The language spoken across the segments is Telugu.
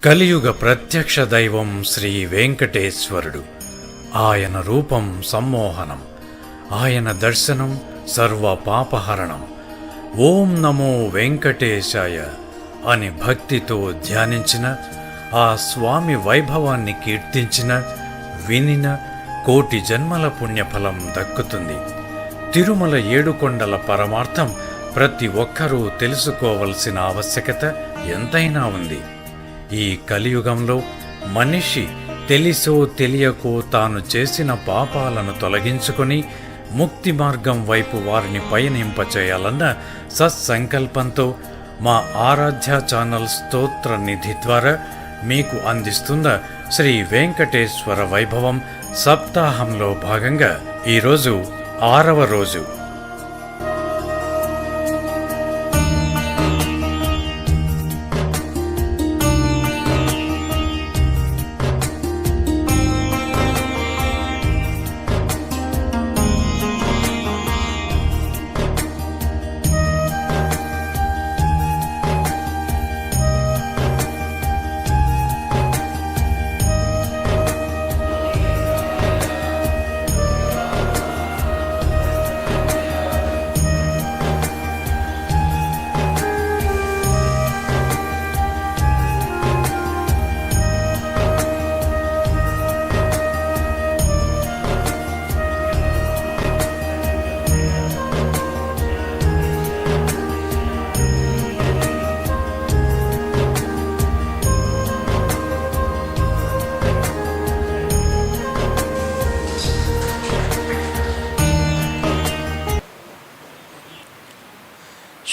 కలియుగ ప్రత్యక్ష దైవం శ్రీ వెంకటేశ్వరుడు. ఆయన రూపం సమ్మోహనం, ఆయన దర్శనం సర్వ పాపహరణం. ఓం నమో వెంకటేశాయ అని భక్తితో ధ్యానించిన, ఆ స్వామి వైభవాన్ని కీర్తించిన, వినిన కోటి జన్మల పుణ్యఫలం దక్కుతుంది. తిరుమల ఏడుకొండల పరమార్థం ప్రతి ఒక్కరూ తెలుసుకోవలసిన ఆవశ్యకత ఎంతైనా ఉంది. ఈ కలియుగంలో మనిషి తెలిసో తెలియకో తాను చేసిన పాపాలను తొలగించుకొని ముక్తి మార్గం వైపు వారిని పయనింపచేయాలన్న సత్సంకల్పంతో మా ఆరాధ్య ఛానల్ స్తోత్ర నిధి ద్వారా మీకు అందిస్తున్న శ్రీ వెంకటేశ్వర వైభవం సప్తాహంలో భాగంగా ఈరోజు 6వ రోజు.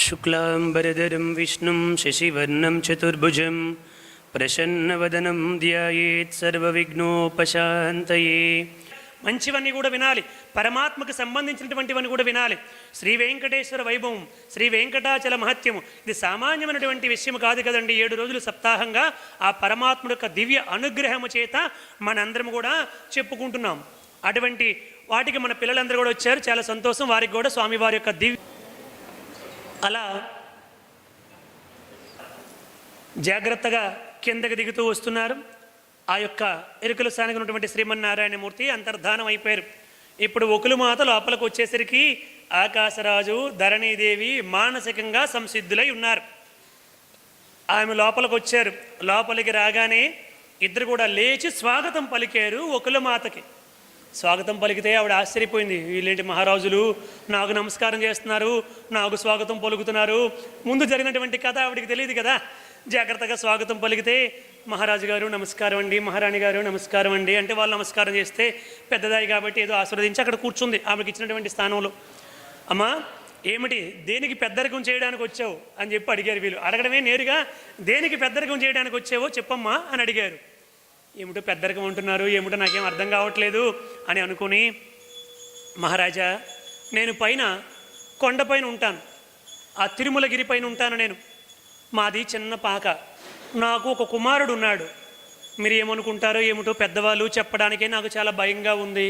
శుక్లాంబరధరం విష్ణుం శశివర్ణం చతుర్భుజం ప్రసన్నవదనం ధ్యాయేత్ సర్వవిఘ్నోపశాంతయే. మంచివన్నీ కూడా వినాలి, పరమాత్మకు సంబంధించినటువంటివన్నీ కూడా వినాలి. శ్రీ వెంకటేశ్వర వైభవం, శ్రీ వెంకటాచల మహత్యము ఇది సామాన్యమైనటువంటి విషయం కాదు కదండి. 7 రోజులు సప్తాహంగా ఆ పరమాత్ముడు యొక్క దివ్య అనుగ్రహము చేత మనందరం కూడా చెప్పుకుంటున్నాం. అటువంటి వాటికి మన పిల్లలందరూ కూడా వచ్చారు, చాలా సంతోషం. వారికి కూడా స్వామివారి యొక్క దివ్య అలా జాగ్రత్తగా కిందకి దిగుతూ వస్తున్నారు. ఆ యొక్క ఎరుకల స్థానికి ఉన్నటువంటి శ్రీమన్నారాయణమూర్తి అంతర్ధానం అయిపోయారు. ఇప్పుడు ఒకులుమాత లోపలికి వచ్చేసరికి ఆకాశరాజు, ధరణీదేవి మానసికంగా సంసిద్ధులై ఉన్నారు. ఆమె లోపలికి వచ్చారు. లోపలికి రాగానే ఇద్దరు కూడా లేచి స్వాగతం పలికారు ఒకులమాతకి. స్వాగతం పలికితే ఆవిడ ఆశ్చర్యపోయింది. వీళ్ళేంటి మహారాజులు నాకు నమస్కారం చేస్తున్నారు, నాకు స్వాగతం పలుకుతున్నారు. ముందు జరిగినటువంటి కథ ఆవిడికి తెలియదు కదా. జాగ్రత్తగా స్వాగతం పలికితే మహారాజు గారు నమస్కారం అండి, మహారాణి గారు నమస్కారం అండి అంటే వాళ్ళు నమస్కారం చేస్తే పెద్దదాయి కాబట్టి ఏదో ఆశీర్వదించి అక్కడ కూర్చుంది ఆమెకి ఇచ్చినటువంటి స్థానంలో. అమ్మా ఏమిటి, దేనికి పెద్దరికం చేయడానికి వచ్చావు అని చెప్పి అడిగారు. వీళ్ళు అడగడమే నేరుగా, దేనికి పెద్దరికం చేయడానికి వచ్చావో చెప్పమ్మా అని అడిగారు. ఏమిటో పెద్దరికం అంటున్నారు, ఏమిటో నాకేం అర్థం కావట్లేదు అని అనుకుని, మహారాజా నేను పైన కొండపైన ఉంటాను, ఆ తిరుమలగిరి పైన ఉంటాను. నేను మాది చిన్న పాక, నాకు ఒక కుమారుడు ఉన్నాడు. మీరు ఏమనుకుంటారో ఏమిటో పెద్దవాళ్ళు చెప్పడానికే నాకు చాలా భయంగా ఉంది.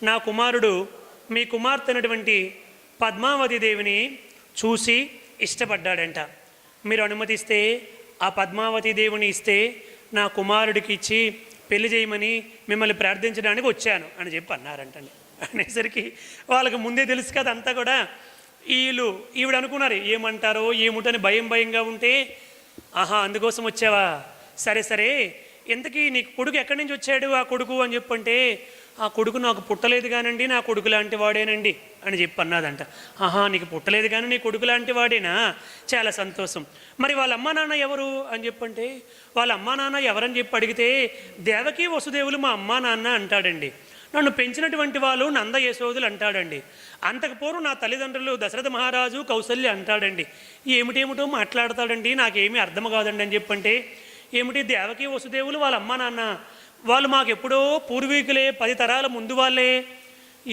నా కుమారుడు మీ కుమార్తె అయినటువంటి పద్మావతి దేవిని చూసి ఇష్టపడ్డాడంట. మీరు అనుమతిస్తే ఆ పద్మావతి దేవుని ఇస్తే నా కుమారుడికి ఇచ్చి పెళ్లి చేయమని మిమ్మల్ని ప్రార్థించడానికి వచ్చాను అని చెప్పి అన్నారంటండి. అనేసరికి వాళ్ళకి ముందే తెలుసు కదా అంతా కూడా. ఈవిడ అనుకున్నారు ఏమంటారో ఏముంటని భయంగా ఉంటే, ఆహా అందుకోసం వచ్చావా, సరే సరే ఇంతకీ నీకు కొడుకు ఎక్కడి నుంచి వచ్చాడు ఆ కొడుకు అని చెప్పంటే, ఆ కొడుకు నాకు పుట్టలేదు కానండి, నా కొడుకు లాంటి వాడేనండి అని చెప్పి అన్నదంట. ఆహా నీకు పుట్టలేదు కానీ నీ కొడుకు లాంటి వాడేనా, చాలా సంతోషం. మరి వాళ్ళ అమ్మా నాన్న ఎవరు అని చెప్పంటే, వాళ్ళ అమ్మా నాన్న ఎవరని చెప్పి అడిగితే దేవకీ వసుదేవులు మా అమ్మా నాన్న అంటాడండి. నన్ను పెంచినటువంటి వాళ్ళు నంద యశోదులు అంటాడండి. అంతకు పూర్వం నా తల్లిదండ్రులు దశరథ మహారాజు కౌసల్య అంటాడండి. ఏమిటేమిటో మాట్లాడతాడండి, నాకేమీ అర్థం కాదండి అని చెప్పంటే, ఏమిటి దేవకీ వసుదేవులు వాళ్ళ అమ్మా నాన్న, వాళ్ళు మాకెప్పుడో పూర్వీకులే, 10 తరాల ముందు వాళ్ళే,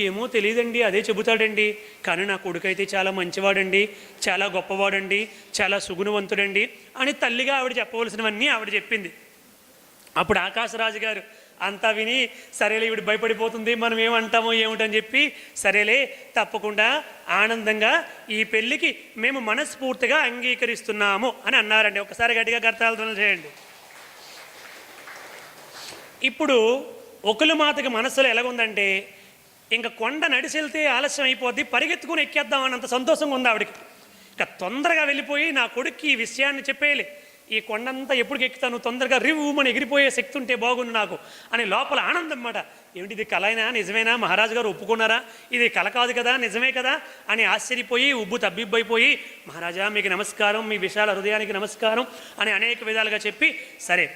ఏమో తెలియదండి అదే చెబుతాడండి. కానీ నా కొడుకైతే చాలా మంచివాడండి, చాలా గొప్పవాడండి, చాలా సుగుణవంతుడండి అని తల్లిగా ఆవిడ చెప్పవలసినవన్నీ ఆవిడ చెప్పింది. అప్పుడు ఆకాశరాజు గారు అంతా విని సరేలే ఇవిడు భయపడిపోతుంది, మనం ఏమంటామో ఏమిటని చెప్పి సరేలే తప్పకుండా ఆనందంగా ఈ పెళ్ళికి మేము మనస్ఫూర్తిగా అంగీకరిస్తున్నాము అని అన్నారండి. ఒకసారి గట్టిగా కర్తాలు చేయండి. ఇప్పుడు ఒకులమాతకి మనసులో ఎలాగుందంటే ఇంకా కొండ నడిచెళ్తే ఆలస్యం అయిపోద్ది, పరిగెత్తుకుని ఎక్కేద్దామన్నంత సంతోషంగా ఉంది ఆవిడకి. ఇంకా తొందరగా వెళ్ళిపోయి నా కొడుక్కి ఈ విషయాన్ని చెప్పేయాలి, ఈ కొండంతా ఎప్పుడు ఎక్కుతాను, తొందరగా రివ్వుమని ఎగిరిపోయే శక్తి ఉంటే బాగుండు నాకు అని లోపల ఆనందం అన్నమాట. ఏమిటి ఇది కలైనా నిజమేనా, మహారాజు గారు ఒప్పుకున్నారా, ఇది కల కాదు కదా నిజమే కదా అని ఆశ్చర్యపోయి ఉబ్బు తబ్బిబ్బైపోయి మహారాజా మీకు నమస్కారం, మీ విశాల హృదయానికి నమస్కారం అని అనేక విధాలుగా చెప్పి సరే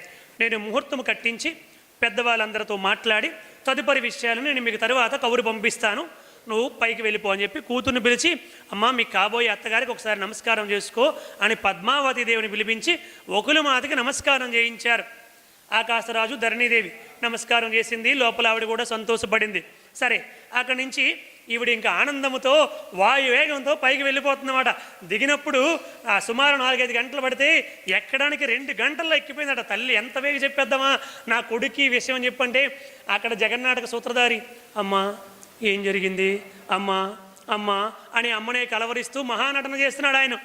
నేను ముహూర్తం కట్టించి పెద్దవాళ్ళందరితో మాట్లాడి తదుపరి విషయాలను నేను మీకు తరువాత కబురు పంపిస్తాను, నువ్వు పైకి వెళ్ళిపో అని చెప్పి కూతుర్ని పిలిచి అమ్మ మీకు కాబోయే అత్తగారికి ఒకసారి నమస్కారం చేసుకో అని పద్మావతి దేవిని పిలిపించి ఒకులమాతకి నమస్కారం చేయించారు. ఆకాశరాజు ధరణీదేవి నమస్కారం చేసింది, లోపల ఆవిడ కూడా సంతోషపడింది. సరే అక్కడి నుంచి ఈవిడ ఇంకా ఆనందంతో వాయువేగంతో పైకి వెళ్ళిపోతుందన్నమాట. దిగినప్పుడు సుమారు 4-5 గంటలు పడితే ఎక్కడానికి 2 గంటల్లో ఎక్కిపోయిందట. తల్లి ఎంత వేగ చెప్పేద్దామా నా కొడుకు విషయం అని చెప్పంటే అక్కడ జగన్నాటక సూత్రధారి అమ్మా ఏం జరిగింది అమ్మా అమ్మా అని అమ్మనే కలవరిస్తూ మహానటన చేస్తున్నాడు ఆయన.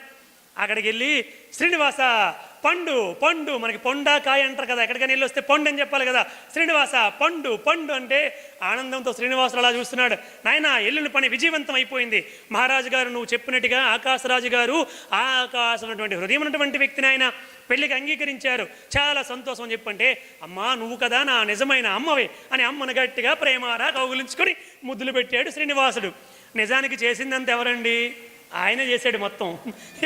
అక్కడికి వెళ్ళి శ్రీనివాస పండు పండు, మనకి పొండా కాయ అంటారు కదా, ఎక్కడికైనా వెళ్ళి వస్తే పండు అని చెప్పాలి కదా, శ్రీనివాస పండు పండు అంటే ఆనందంతో శ్రీనివాసులు అలా చూస్తున్నాడు. నాయన ఎల్లుని పని విజయవంతం అయిపోయింది, మహారాజు గారు నువ్వు చెప్పినట్టుగా ఆకాశరాజు గారు ఆకాశం ఉన్నటువంటి హృదయం ఉన్నటువంటి వ్యక్తిని ఆయన పెళ్లికి అంగీకరించారు, చాలా సంతోషం అని చెప్పంటే అమ్మా నువ్వు కదా నా నిజమైన అమ్మవే అని అమ్మను గట్టిగా ప్రేమారా కౌగులించుకొని ముద్దులు పెట్టాడు శ్రీనివాసుడు. నిజానికి చేసిందంత ఎవరండి, ఆయన చేశాడు మొత్తం.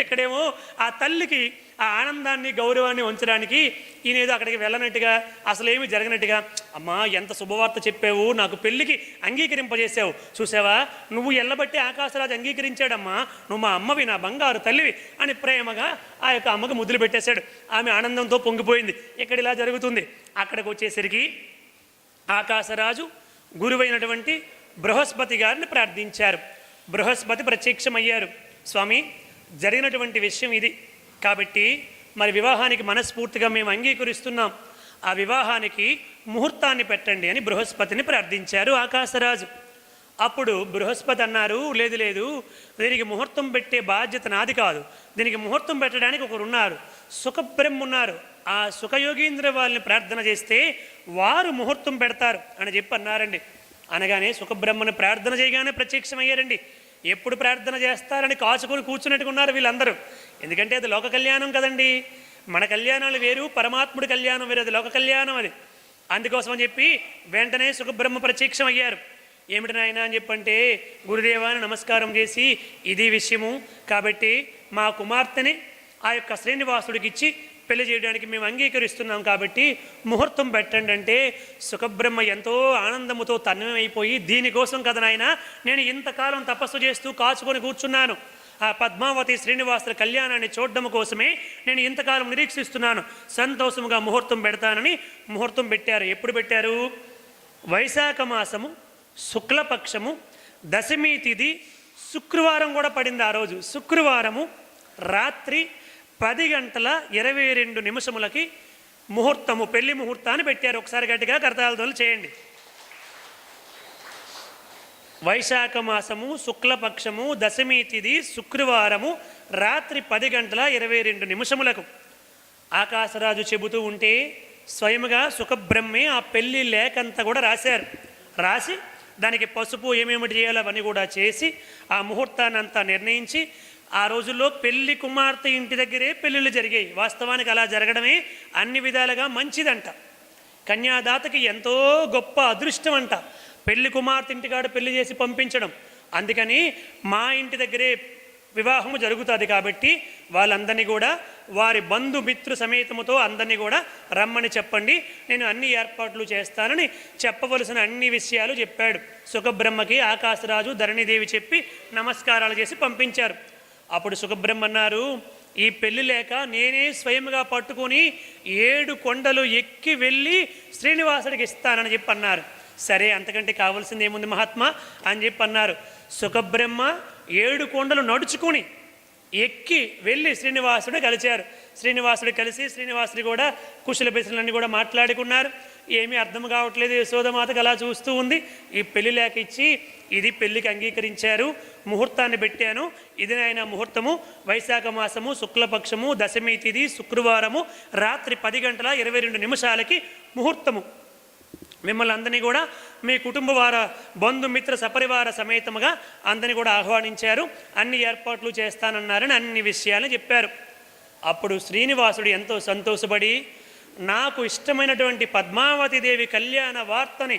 ఇక్కడేమో ఆ తల్లికి ఆ ఆనందాన్ని గౌరవాన్ని ఉంచడానికి ఈయనేదో అక్కడికి వెళ్ళనట్టుగా అసలు ఏమీ జరగనట్టుగా అమ్మా ఎంత శుభవార్త చెప్పావు, నాకు పెళ్ళికి అంగీకరింపజేసావు చూసావా, నువ్వు ఎల్లబట్టి ఆకాశరాజు అంగీకరించాడమ్మా, నువ్వు మా అమ్మవి నా బంగారు తల్లివి అని ప్రేమగా ఆ యొక్క అమ్మకు ముద్దులు పెట్టేశాడు. ఆమె ఆనందంతో పొంగిపోయింది. ఇక్కడ ఇలా జరుగుతుంది. అక్కడికి వచ్చేసరికి ఆకాశరాజు గురువైనటువంటి బృహస్పతి గారిని ప్రార్థించారు. బృహస్పతి ప్రత్యక్షమయ్యారు. స్వామి జరిగినటువంటి విషయం ఇది కాబట్టి మరి వివాహానికి మనస్ఫూర్తిగా మేము అంగీకరిస్తున్నాం, ఆ వివాహానికి ముహూర్తాన్ని పెట్టండి అని బృహస్పతిని ప్రార్థించారు ఆకాశరాజు. అప్పుడు బృహస్పతి అన్నారు లేదు లేదు దీనికి ముహూర్తం పెట్టే బాధ్యత నాది కాదు, దీనికి ముహూర్తం పెట్టడానికి ఒకరున్నారు, సుఖబ్రహ్మ ఉన్నారు, ఆ సుఖయోగీంద్ర వాళ్ళని ప్రార్థన చేస్తే వారు ముహూర్తం పెడతారు అని చెప్పి అన్నారండి. అనగానే సుఖబ్రహ్మను ప్రార్థన చేయగానే ప్రత్యక్షమయ్యారండి. ఎప్పుడు ప్రార్థన చేస్తారని కాచుకొని కూర్చున్నట్టుకున్నారు వీళ్ళందరూ. ఎందుకంటే అది లోక కళ్యాణం కదండి, మన కళ్యాణాలు వేరు, పరమాత్ముడి కళ్యాణం వేరు, అది లోక కళ్యాణం అది. అందుకోసం అని చెప్పి వెంటనే సుఖబ్రహ్మ ప్రత్యక్షమయ్యారు. ఏమిటి నాయన అని చెప్పంటే గురుదేవాన్ని నమస్కారం చేసి ఇది విషయము కాబట్టి మా కుమార్తెని ఆ యొక్క శ్రీనివాసుడికి ఇచ్చి పెళ్లి చేయడానికి మేము అంగీకరిస్తున్నాం కాబట్టి ముహూర్తం పెట్టండి అంటే సుఖబ్రహ్మ ఎంతో ఆనందముతో తన్మయమైపోయి దీనికోసం కదా నాయన నేను ఇంతకాలం తపస్సు చేస్తూ కాచుకొని కూర్చున్నాను, ఆ పద్మావతి శ్రీనివాసుల కళ్యాణాన్ని చూడడం కోసమే నేను ఇంతకాలం నిరీక్షిస్తున్నాను, సంతోషముగా ముహూర్తం పెడతానని ముహూర్తం పెట్టారు. ఎప్పుడు పెట్టారు, వైశాఖ మాసము శుక్లపక్షము దశమి తిథి శుక్రవారం కూడా పడింది. ఆ రోజు శుక్రవారము రాత్రి 10:22 ముహూర్తము పెళ్లి ముహూర్తాన్ని పెట్టారు. ఒకసారి గట్టిగా కరతాళధ్వనులు చేయండి. వైశాఖ మాసము శుక్లపక్షము దశమి తిథి శుక్రవారము రాత్రి 10:22 ఆకాశరాజు చెబుతూ ఉంటే స్వయముగా సుఖబ్రహ్మే ఆ పెళ్లి లేఖంతా కూడా రాశారు. రాసి దానికి పసుపు ఏమేమిటి చేయాలో అవన్నీ కూడా చేసి ఆ ముహూర్తాన్ని అంతా నిర్ణయించి ఆ రోజుల్లో పెళ్లి కుమార్తె ఇంటి దగ్గరే పెళ్ళిళ్ళు జరిగాయి. వాస్తవానికి అలా జరగడమే అన్ని విధాలుగా మంచిదంట, కన్యాదాతకి ఎంతో గొప్ప అదృష్టం అంట పెళ్లి కుమార్తె ఇంటికాడ పెళ్లి చేసి పంపించడం. అందుకని మా ఇంటి దగ్గరే వివాహము జరుగుతుంది కాబట్టి వాళ్ళందరినీ కూడా వారి బంధుమిత్రు సమేతముతో అందరినీ కూడా రమ్మని చెప్పండి, నేను అన్ని ఏర్పాట్లు చేస్తానని చెప్పవలసిన అన్ని విషయాలు చెప్పాడు. సుఖబ్రహ్మకి ఆకాశరాజు ధరణీదేవి చెప్పి నమస్కారాలు చేసి పంపించారు. అప్పుడు సుఖబ్రహ్మ అన్నారు, ఈ పెళ్లి లేక నేనే స్వయంగా పట్టుకొని 7 కొండలు ఎక్కి వెళ్ళి శ్రీనివాసుడికి ఇస్తానని చెప్పి అన్నారు. సరే అంతకంటే కావాల్సింది ఏముంది మహాత్మా అని చెప్పి అన్నారు. సుఖబ్రహ్మ 7 కొండలు నడుచుకొని ఎక్కి వెళ్ళి శ్రీనివాసుడిని కలిచారు. శ్రీనివాసుడు కలిసి శ్రీనివాసుడు కూడా కుశల బెసలన్నీ కూడా మాట్లాడుకున్నారు. ఏమీ అర్థం కావట్లేదు, యశోదమాతకు అలా చూస్తూ ఉంది. ఈ పెళ్లి లేఖ ఇచ్చి ఇది పెళ్లికి అంగీకరించారు, ముహూర్తాన్ని పెట్టాను, ఇది ఆయన ముహూర్తము వైశాఖ మాసము శుక్లపక్షము దశమి తిథి శుక్రవారము రాత్రి 10:22 ముహూర్తము. మిమ్మల్ని అందరినీ కూడా మీ కుటుంబ వార బంధుమిత్ర సపరివార సమేతముగా అందరినీ కూడా ఆహ్వానించారు, అన్ని ఏర్పాట్లు చేస్తానన్నారని అన్ని విషయాలు చెప్పారు. అప్పుడు శ్రీనివాసుడు ఎంతో సంతోషపడి నాకు ఇష్టమైనటువంటి పద్మావతి దేవి కళ్యాణ వార్తని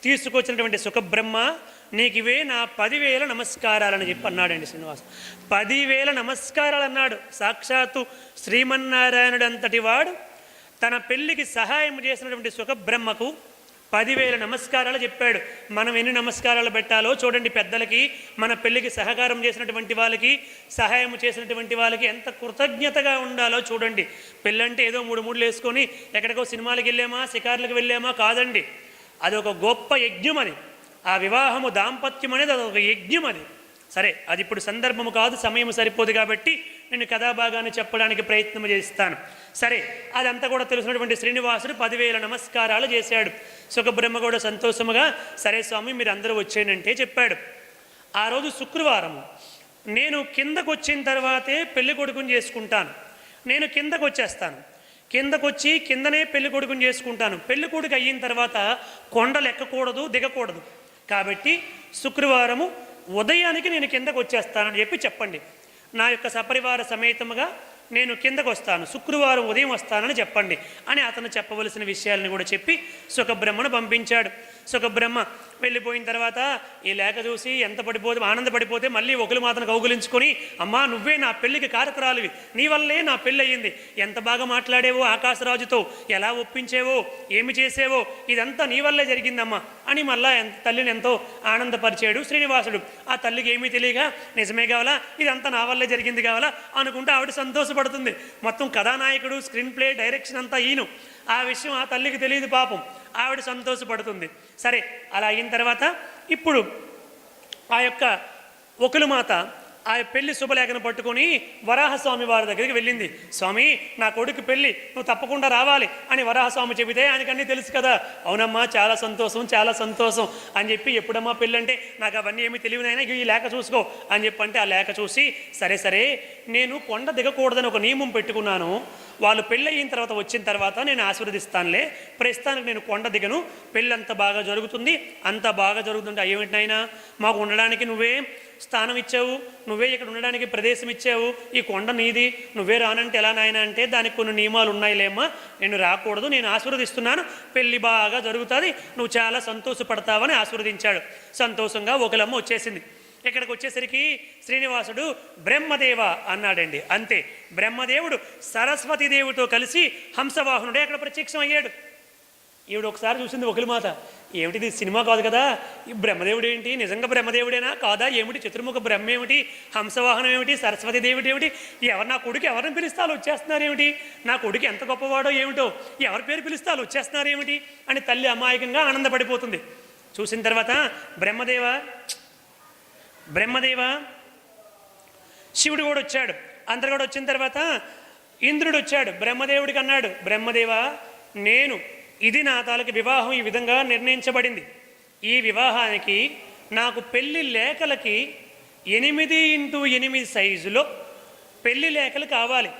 తీసుకొచ్చినటువంటి సుఖబ్రహ్మ నీకు ఇవే నా 10,000 నమస్కారాలని చెప్పి అన్నాడండి శ్రీనివాసుడు. 10,000 నమస్కారాలు అన్నాడు. సాక్షాత్తు శ్రీమన్నారాయణుడు అంతటి వాడు తన పెళ్లికి సహాయం చేసినటువంటి సుఖబ్రహ్మకు 10,000 నమస్కారాలు చెప్పాడు. మనం ఎన్ని నమస్కారాలు పెట్టాలో చూడండి. పెద్దలకి, మన పెళ్ళికి సహకారం చేసినటువంటి వాళ్ళకి, సహాయం చేసినటువంటి వాళ్ళకి ఎంత కృతజ్ఞతగా ఉండాలో చూడండి. పెళ్ళంటే ఏదో 3 మూడులు వేసుకొని ఎక్కడికో సినిమాలకు వెళ్ళామా షికార్లకు వెళ్ళామా కాదండి. అదొక గొప్ప యజ్ఞం. అది ఆ వివాహము దాంపత్యం అనేది అదొక యజ్ఞం. అది సరే, అది ఇప్పుడు సందర్భము కాదు, సమయం సరిపోదు కాబట్టి నేను కథాభాగాన్ని చెప్పడానికి ప్రయత్నం చేస్తాను. సరే, అదంతా కూడా తెలిసినటువంటి శ్రీనివాసుడు 10,000 నమస్కారాలు చేశాడు. సుఖబ్రహ్మ కూడా సంతోషముగా సరే స్వామి మీరు అందరూ వచ్చేయంటే చెప్పాడు. ఆ రోజు శుక్రవారము. నేను కిందకు వచ్చిన తర్వాతే పెళ్లి కొడుకుని చేసుకుంటాను. నేను కిందకు వచ్చేస్తాను. కిందకొచ్చి కిందనే పెళ్లి కొడుకుని చేసుకుంటాను. పెళ్లి కొడుకు అయిన తర్వాత కొండలు ఎక్కకూడదు, దిగకూడదు. కాబట్టి శుక్రవారము ఉదయానికి నేను కిందకు వచ్చేస్తానని చెప్పండి. నా యొక్క సపరివార సమేతముగా నేను కిందకు వస్తాను, శుక్రవారం ఉదయం వస్తానని చెప్పండి అని అతను చెప్పవలసిన విషయాలను కూడా చెప్పి సుఖబ్రహ్మను పంపించాడు. సుఖబ్రహ్మ వెళ్ళిపోయిన తర్వాత ఈ లేఖ చూసి ఆనందపడిపోతే మళ్ళీ ఒకరు మాతను కౌగులించుకొని అమ్మా నువ్వే నా పెళ్లికి కారకురాలివి, నీ వల్లే నా పెళ్ళి అయ్యింది, ఎంత బాగా మాట్లాడేవో ఆకాశరాజుతో, ఎలా ఒప్పించేవో, ఏమి చేసేవో ఇదంతా నీ వల్లే జరిగిందమ్మా అని మళ్ళా తల్లిని ఎంతో ఆనందపరిచాడు శ్రీనివాసుడు. ఆ తల్లికి ఏమీ తెలియక నిజమే కావాలా, ఇదంతా నా వల్లే జరిగింది కావాలా అనుకుంటే ఆవిడ సంతోషపడుతుంది. మొత్తం కథానాయకుడు, స్క్రీన్ ప్లే, డైరెక్షన్ అంతా ఈయన. ఆ విషయం ఆ తల్లికి తెలియదు పాపం. ఆవిడ సంతోషపడుతుంది. సరే, అలా అయిన తర్వాత ఇప్పుడు ఆ యొక్క ఒకలుమాత ఆ పెళ్లి శుభలేఖను పట్టుకొని వరాహస్వామి వారి దగ్గరికి వెళ్ళింది. స్వామి నా కొడుకు పెళ్ళి, నువ్వు తప్పకుండా రావాలి అని వరాహస్వామి చెబితే ఆయనకన్నీ తెలుసు కదా. అవునమ్మా చాలా సంతోషం చాలా సంతోషం అని చెప్పి ఎప్పుడమ్మా పెళ్ళి అంటే నాకు అవన్నీ ఏమీ తెలియనైనా ఈ లేఖ చూసుకో అని చెప్పంటే ఆ లేఖ చూసి సరే నేను కొండ దిగకూడదని ఒక నియమం పెట్టుకున్నాను, వాళ్ళు పెళ్ళి అయిన తర్వాత వచ్చిన తర్వాత నేను ఆశీర్వదిస్తానులే, ప్రస్తుతానికి నేను కొండ దిగను, పెళ్ళి అంత బాగా జరుగుతుంది, అంత బాగా జరుగుతుంటే ఏమిటినైనా మాకు ఉండడానికి నువ్వే స్థానం ఇచ్చావు, నువ్వే ఇక్కడ ఉండడానికి ప్రదేశం ఇచ్చావు, ఈ కొండ నీది, నువ్వే రానంటే ఎలా నాయన అంటే దానికి కొన్ని నియమాలు ఉన్నాయిలేమ్మా, నేను రాకూడదు, నేను ఆశీర్వదిస్తున్నాను, పెళ్ళి బాగా జరుగుతుంది, నువ్వు చాలా సంతోషపడతావని ఆశీర్వదించాడు. సంతోషంగా ఒకలమ్మ వచ్చేసింది. ఇక్కడికి వచ్చేసరికి శ్రీనివాసుడు బ్రహ్మదేవ అన్నాడండి. అంతే, బ్రహ్మదేవుడు సరస్వతీదేవితో కలిసి హంసవాహనుడే అక్కడ ప్రత్యక్షం అయ్యాడు. ఈవిడ ఒకసారి చూసింది ఒకలిమాత, ఏమిటిది సినిమా కాదు కదా, ఈ బ్రహ్మదేవుడు ఏంటి, నిజంగా బ్రహ్మదేవుడేనా కాదా, ఏమిటి చతుర్ముఖ బ్రహ్మ ఏమిటి, హంసవాహనం ఏమిటి, సరస్వతీదేవిటి ఏమిటి, నా కొడుకు ఎవరిని పిలుస్తాలో వచ్చేస్తున్నారేమిటి, నా కొడుకు ఎంత గొప్పవాడో ఏమిటో, ఎవరి పేరు పిలుస్తాలో వచ్చేస్తున్నారేమిటి అని తల్లి అమాయకంగా ఆనందపడిపోతుంది. చూసిన తర్వాత బ్రహ్మదేవ శివుడు కూడా వచ్చాడు. అందరు కూడా వచ్చిన తర్వాత ఇంద్రుడు వచ్చాడు. బ్రహ్మదేవుడికి అన్నాడు, బ్రహ్మదేవ ఇది నా తాలూకు వివాహం ఈ విధంగా నిర్ణయించబడింది, ఈ వివాహానికి నాకు పెళ్లి లేఖలకి 8x8 సైజులో పెళ్లి లేఖలు కావాలి,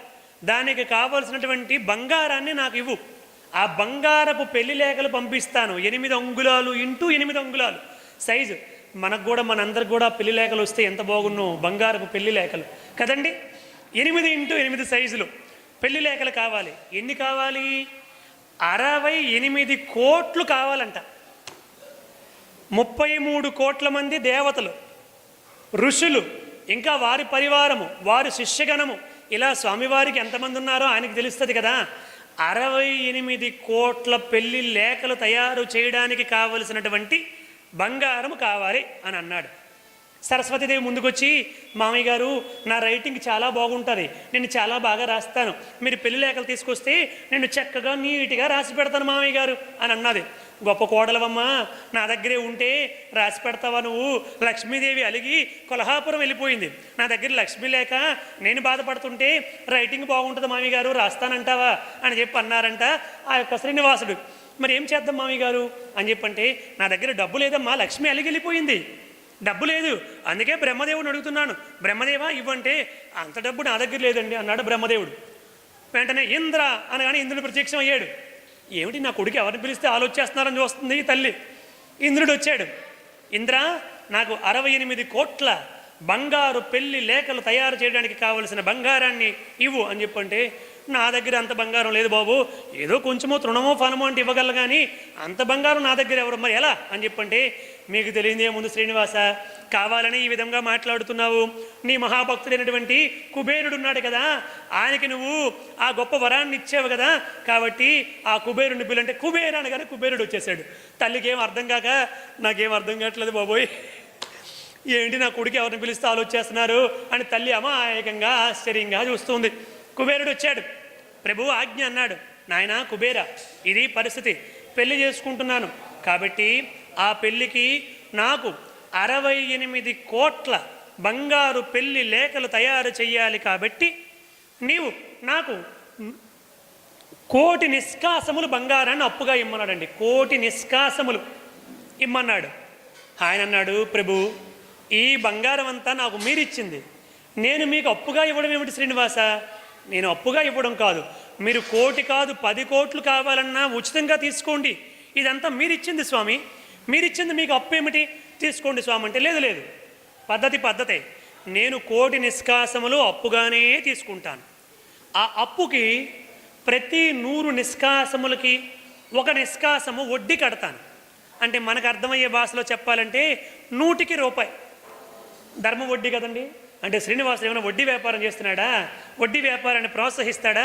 దానికి కావలసినటువంటి బంగారాన్ని నాకు ఇవ్వు, ఆ బంగారపు పెళ్లి లేఖలు పంపిస్తాను, 8 అంగుళాలు x 8 అంగుళాలు సైజు. మనకు కూడా మనందరికి కూడా పెళ్లి లేఖలు వస్తే ఎంత బాగున్నో, బంగారపు పెళ్లి లేఖలు కదండి. 8x8 సైజులు పెళ్లి లేఖలు కావాలి. ఎన్ని కావాలి? 68 కోట్లు కావాలంట. 33 కోట్ల మంది దేవతలు, ఋషులు, ఇంకా వారి పరివారము, వారి శిష్యగణము, ఇలా స్వామివారికి ఎంతమంది ఉన్నారో ఆయనకు తెలుస్తుంది కదా. 68 కోట్ల పెళ్లి లేఖలు తయారు చేయడానికి కావలసినటువంటి బంగారము కావాలి అని అన్నాడు. సరస్వతీదేవి ముందుకొచ్చి, మామయ్య గారు నా రైటింగ్ చాలా బాగుంటుంది, నేను చాలా బాగా రాస్తాను, మీరు పెళ్లి లేఖలు తీసుకొస్తే నేను చక్కగా నీట్గా రాసి పెడతాను మామయ్య గారు అని అన్నది. గొప్ప కోడలవమ్మా, నా దగ్గరే ఉంటే రాసి పెడతావా నువ్వు? లక్ష్మీదేవి అలిగి కొల్హాపురం వెళ్ళిపోయింది, నా దగ్గర లక్ష్మి లేక నేను బాధపడుతుంటే రైటింగ్ బాగుంటుంది మామయ్య గారు, రాస్తానంటావా అని చెప్పి అన్నారంట ఆ యొక్క శ్రీనివాసుడు. మరి ఏం చేద్దాం మామయ్య గారు అని చెప్పంటే, నా దగ్గర డబ్బు లేదమ్మా, లక్ష్మి అలిగి వెళ్ళిపోయింది, డబ్బు లేదు, అందుకే బ్రహ్మదేవుడిని అడుగుతున్నాను, బ్రహ్మదేవా ఇవ్వంటే, అంత డబ్బు నా దగ్గర లేదండి అన్నాడు బ్రహ్మదేవుడు. వెంటనే ఇంద్ర అనగానే ఇంద్రుడు ప్రత్యక్షం అయ్యాడు. ఏమిటి నా కొడుకు ఎవరిని పిలిస్తే ఆలోచిస్తున్నారని చూస్తుంది తల్లి. ఇంద్రుడు వచ్చాడు. ఇంద్ర, నాకు 68 కోట్ల బంగారు పెళ్లి లేఖలు తయారు చేయడానికి కావలసిన బంగారాన్ని ఇవ్వు అని చెప్పంటే, నా దగ్గర అంత బంగారం లేదు బాబు, ఏదో కొంచెమో తృణమో ఫలమో అంటే ఇవ్వగల కానీ అంత బంగారం నా దగ్గర ఎవరు, మరి ఎలా అని చెప్పంటే, మీకు తెలియదే ముందు శ్రీనివాస, కావాలని ఈ విధంగా మాట్లాడుతున్నావు, నీ మహాభక్తుడైనటువంటి కుబేరుడు ఉన్నాడు కదా, ఆయనకి నువ్వు ఆ గొప్ప వరాన్ని ఇచ్చావు కదా, కాబట్టి ఆ కుబేరుడిని పిల్లంటే కుబేర అనగానే కుబేరుడు వచ్చేసాడు. తల్లికి ఏం అర్థం కాక, నాకేం అర్థం కావట్లేదు బాబోయ్, ఏంటి నా కొడుకు ఎవరిని పిలిస్తే ఆలోచిస్తున్నారు అని తల్లి అమాయకంగా ఆశ్చర్యంగా చూస్తుంది. కుబేరుడు వచ్చాడు. ప్రభు ఆజ్ఞ అన్నాడు, నాయన కుబేర, ఇది పరిస్థితి, పెళ్లి చేసుకుంటున్నాను కాబట్టి ఆ పెళ్లికి నాకు 68 కోట్ల బంగారు పెళ్లి లేఖలు తయారు చెయ్యాలి, కాబట్టి నీవు నాకు 1 కోటి నిష్కాసములు బంగారాన్ని అప్పుగా ఇమ్మన్నాడండి. 1 కోటి నిష్కాసములు ఇమ్మన్నాడు. ఆయన అన్నాడు, ప్రభు ఈ బంగారం అంతా నాకు మీరిచ్చింది, నేను మీకు అప్పుగా ఇవ్వడం ఏమిటి శ్రీనివాస? నేను అప్పుగా ఇవ్వడం కాదు, మీరు 1 కోటి కాదు 10 కోట్లు కావాలన్నా ఉచితంగా తీసుకోండి, ఇదంతా మీరిచ్చింది స్వామి, మీరిచ్చింది మీకు అప్పు ఏమిటి, తీసుకోండి స్వామి అంటే, లేదు లేదు, పద్ధతే, నేను 1 కోటి నిష్కాసములు అప్పుగానే తీసుకుంటాను. ఆ అప్పుకి ప్రతి 100 నిష్కాసములకి 1 నిష్కాసము వడ్డీ కడతాను. అంటే మనకు అర్థమయ్యే భాషలో చెప్పాలంటే 100కి రూపాయి ధర్మ వడ్డీ కదండి. అంటే శ్రీనివాసుడు ఏమైనా వడ్డీ వ్యాపారం చేస్తున్నాడా, వడ్డీ వ్యాపారాన్ని ప్రోత్సహిస్తాడా?